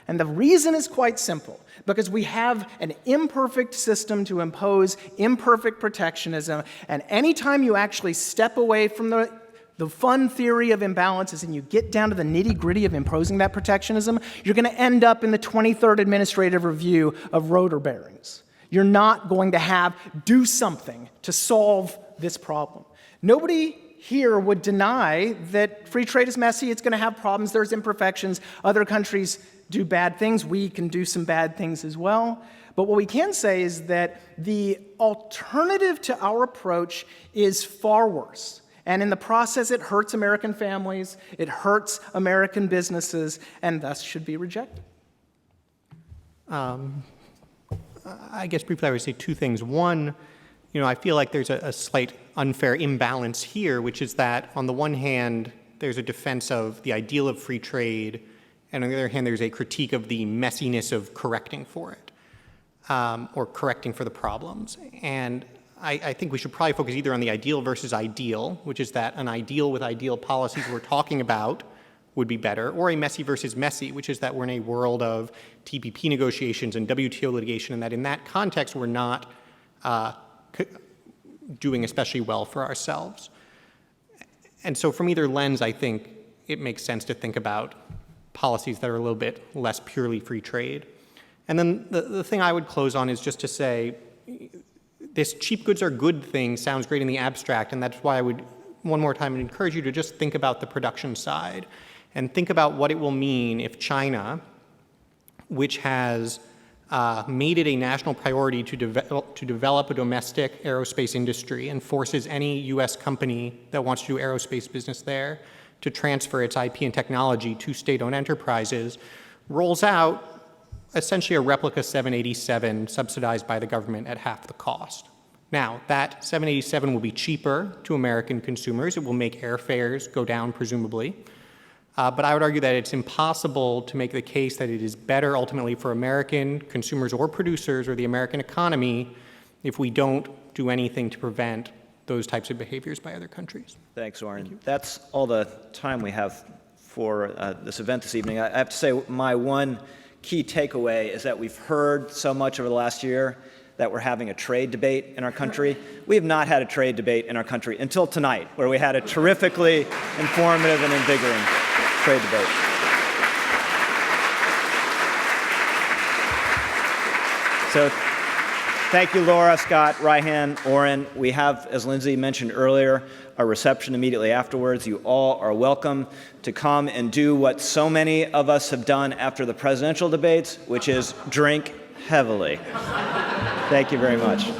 And the reason is quite simple. Because we have an imperfect system to impose imperfect protectionism, and anytime you actually step away from the fun theory of imbalances and you get down to the nitty-gritty of imposing that protectionism, you're going to end up in the 23rd administrative review of rotor bearings. You're not going to do something to solve this problem. Nobody here would deny that free trade is messy, it's going to have problems, there's imperfections, other countries do bad things, we can do some bad things as well. But what we can say is that the alternative to our approach is far worse. And in the process, it hurts American families, it hurts American businesses, and thus should be rejected. I guess briefly I would say two things. One, I feel like there's a slight unfair imbalance here, which is that on the one hand, there's a defense of the ideal of free trade, and on the other hand, there's a critique of the messiness of correcting for it, or correcting for the problems. And I think we should probably focus either on the ideal versus ideal, which is that an ideal with ideal policies we're talking about would be better, or a messy versus messy, which is that we're in a world of TPP negotiations and WTO litigation, and that in that context we're not doing especially well for ourselves. And so from either lens, I think it makes sense to think about policies that are a little bit less purely free trade. And then the thing I would close on is just to say, this cheap goods are good thing sounds great in the abstract, and that's why I would, one more time, encourage you to just think about the production side and think about what it will mean if China, which has made it a national priority to develop a domestic aerospace industry and forces any U.S. company that wants to do aerospace business there to transfer its IP and technology to state-owned enterprises, rolls out essentially a replica 787 subsidized by the government at half the cost. Now, that 787 will be cheaper to American consumers. It will make airfares go down, presumably. But I would argue that it's impossible to make the case that it is better ultimately for American consumers or producers or the American economy if we don't do anything to prevent those types of behaviors by other countries. Thanks, Oren. That's all the time we have for this event this evening. I have to say my one key takeaway is that we've heard so much over the last year that we're having a trade debate in our country. We have not had a trade debate in our country until tonight, where we had a terrifically informative and invigorating trade debate. So thank you, Laura, Scott, Reihan, Oren. We have, as Lindsay mentioned earlier, a reception immediately afterwards. You all are welcome to come and do what so many of us have done after the presidential debates, which is drink heavily. Thank you very much.